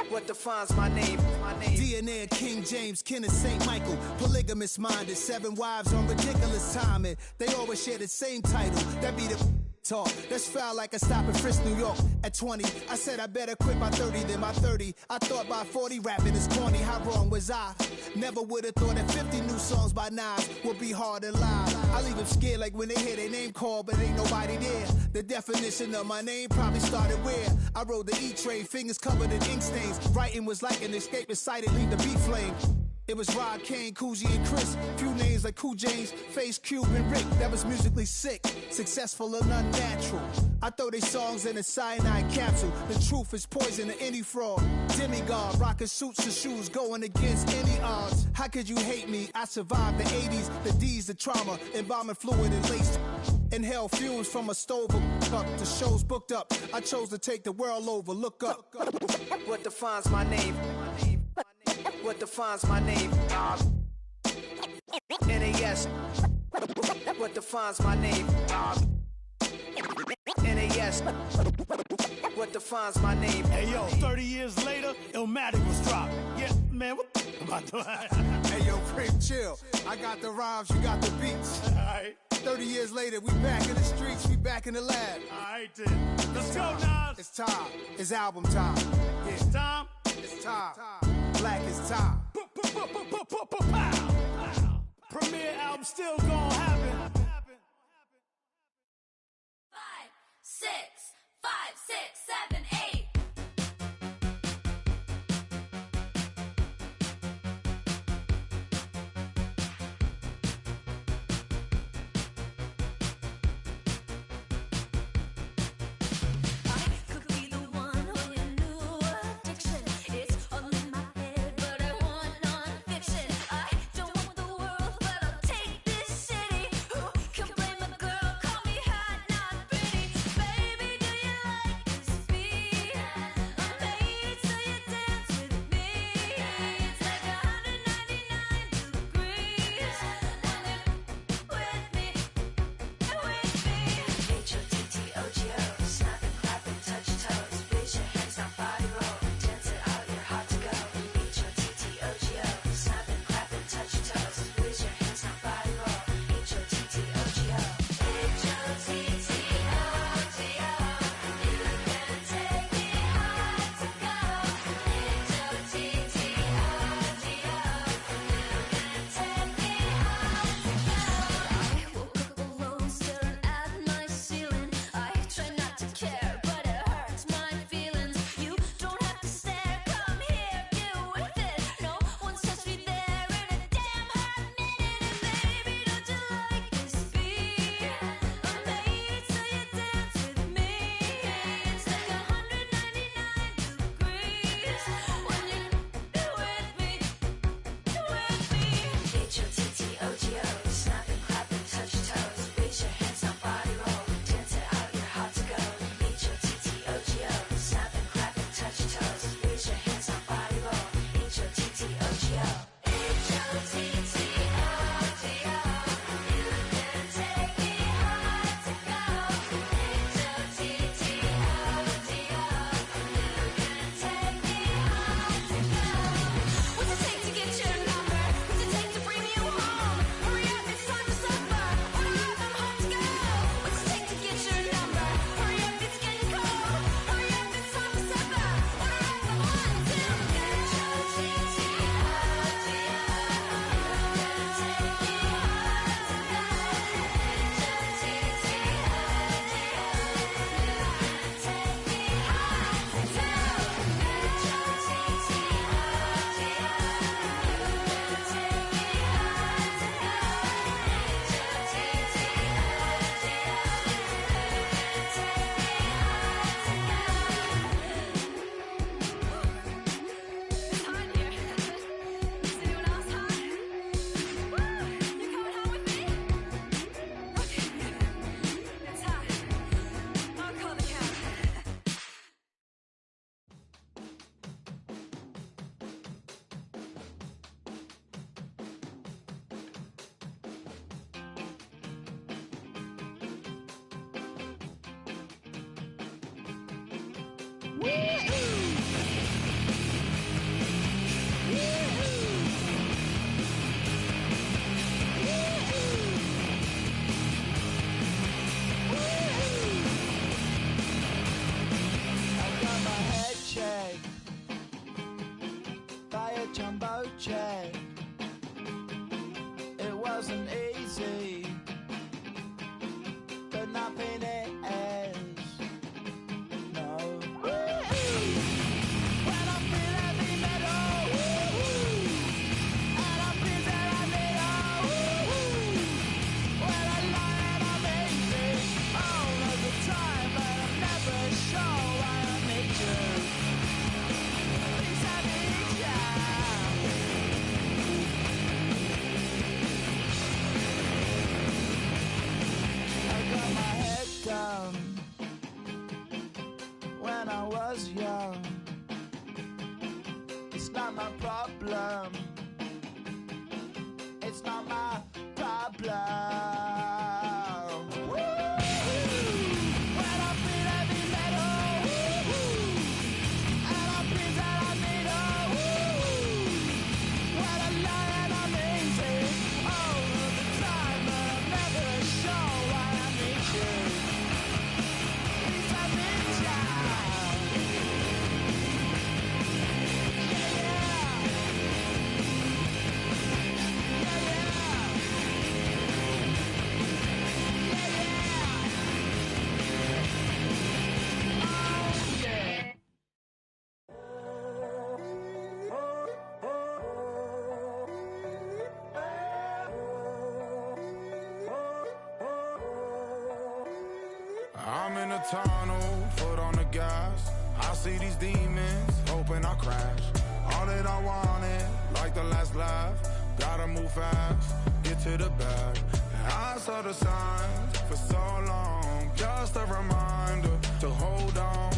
What defines my name? DNA of King James, kin of St. Michael. Polygamous minded, 7 wives on ridiculous timing. They always share the same title. That be the talk. That's foul like a stop in Frisk, New York. At 20, I said I better quit by 30 than by 30. I thought by 40 rapping is corny. How wrong was I? Never would have thought that 50 new songs by Nas would be hard and live. I leave them scared like when they hear their name called, but ain't nobody there. The definition of my name probably started where I rode the E-train, fingers covered in ink stains. Writing was like an escape, excited, leave the beat flame. It was Rod, Kane, Coogee, and Chris. Few names like Cool James, Face, Cube, and Rick. That was musically sick, successful and unnatural. I throw they songs in a cyanide capsule. The truth is poison to any fraud. Demigod, rocking suits and shoes, going against any odds. How could you hate me? I survived the 80s, the D's, the trauma, embalming fluid and laced. Inhale fumes from a stove up. The show's booked up. I chose to take the world over. Look up. What defines my name? What defines my name? NAS. What defines my name? NAS. What defines my name? Hey yo, 30 years later, Illmatic was dropped. Yeah, man, what am I doing? Hey yo, Prim, chill. I got the rhymes, you got the beats. Alright. 30 years later, we back in the streets, we back in the lab. Alright then. Let's go, Nas. It's time. It's album time. Yeah. It's time. It's time. Black is time. Premiere album still gonna happen. 5, 6, 5, 6, 7, 8. check. It wasn't easy, but nothing is. No. When I feel heavy metal, I'm in a tunnel, foot on the gas. I see these demons, hoping I crash. All that I wanted, like the last laugh. Gotta move fast, get to the bag. And I saw the signs for so long, just a reminder to hold on.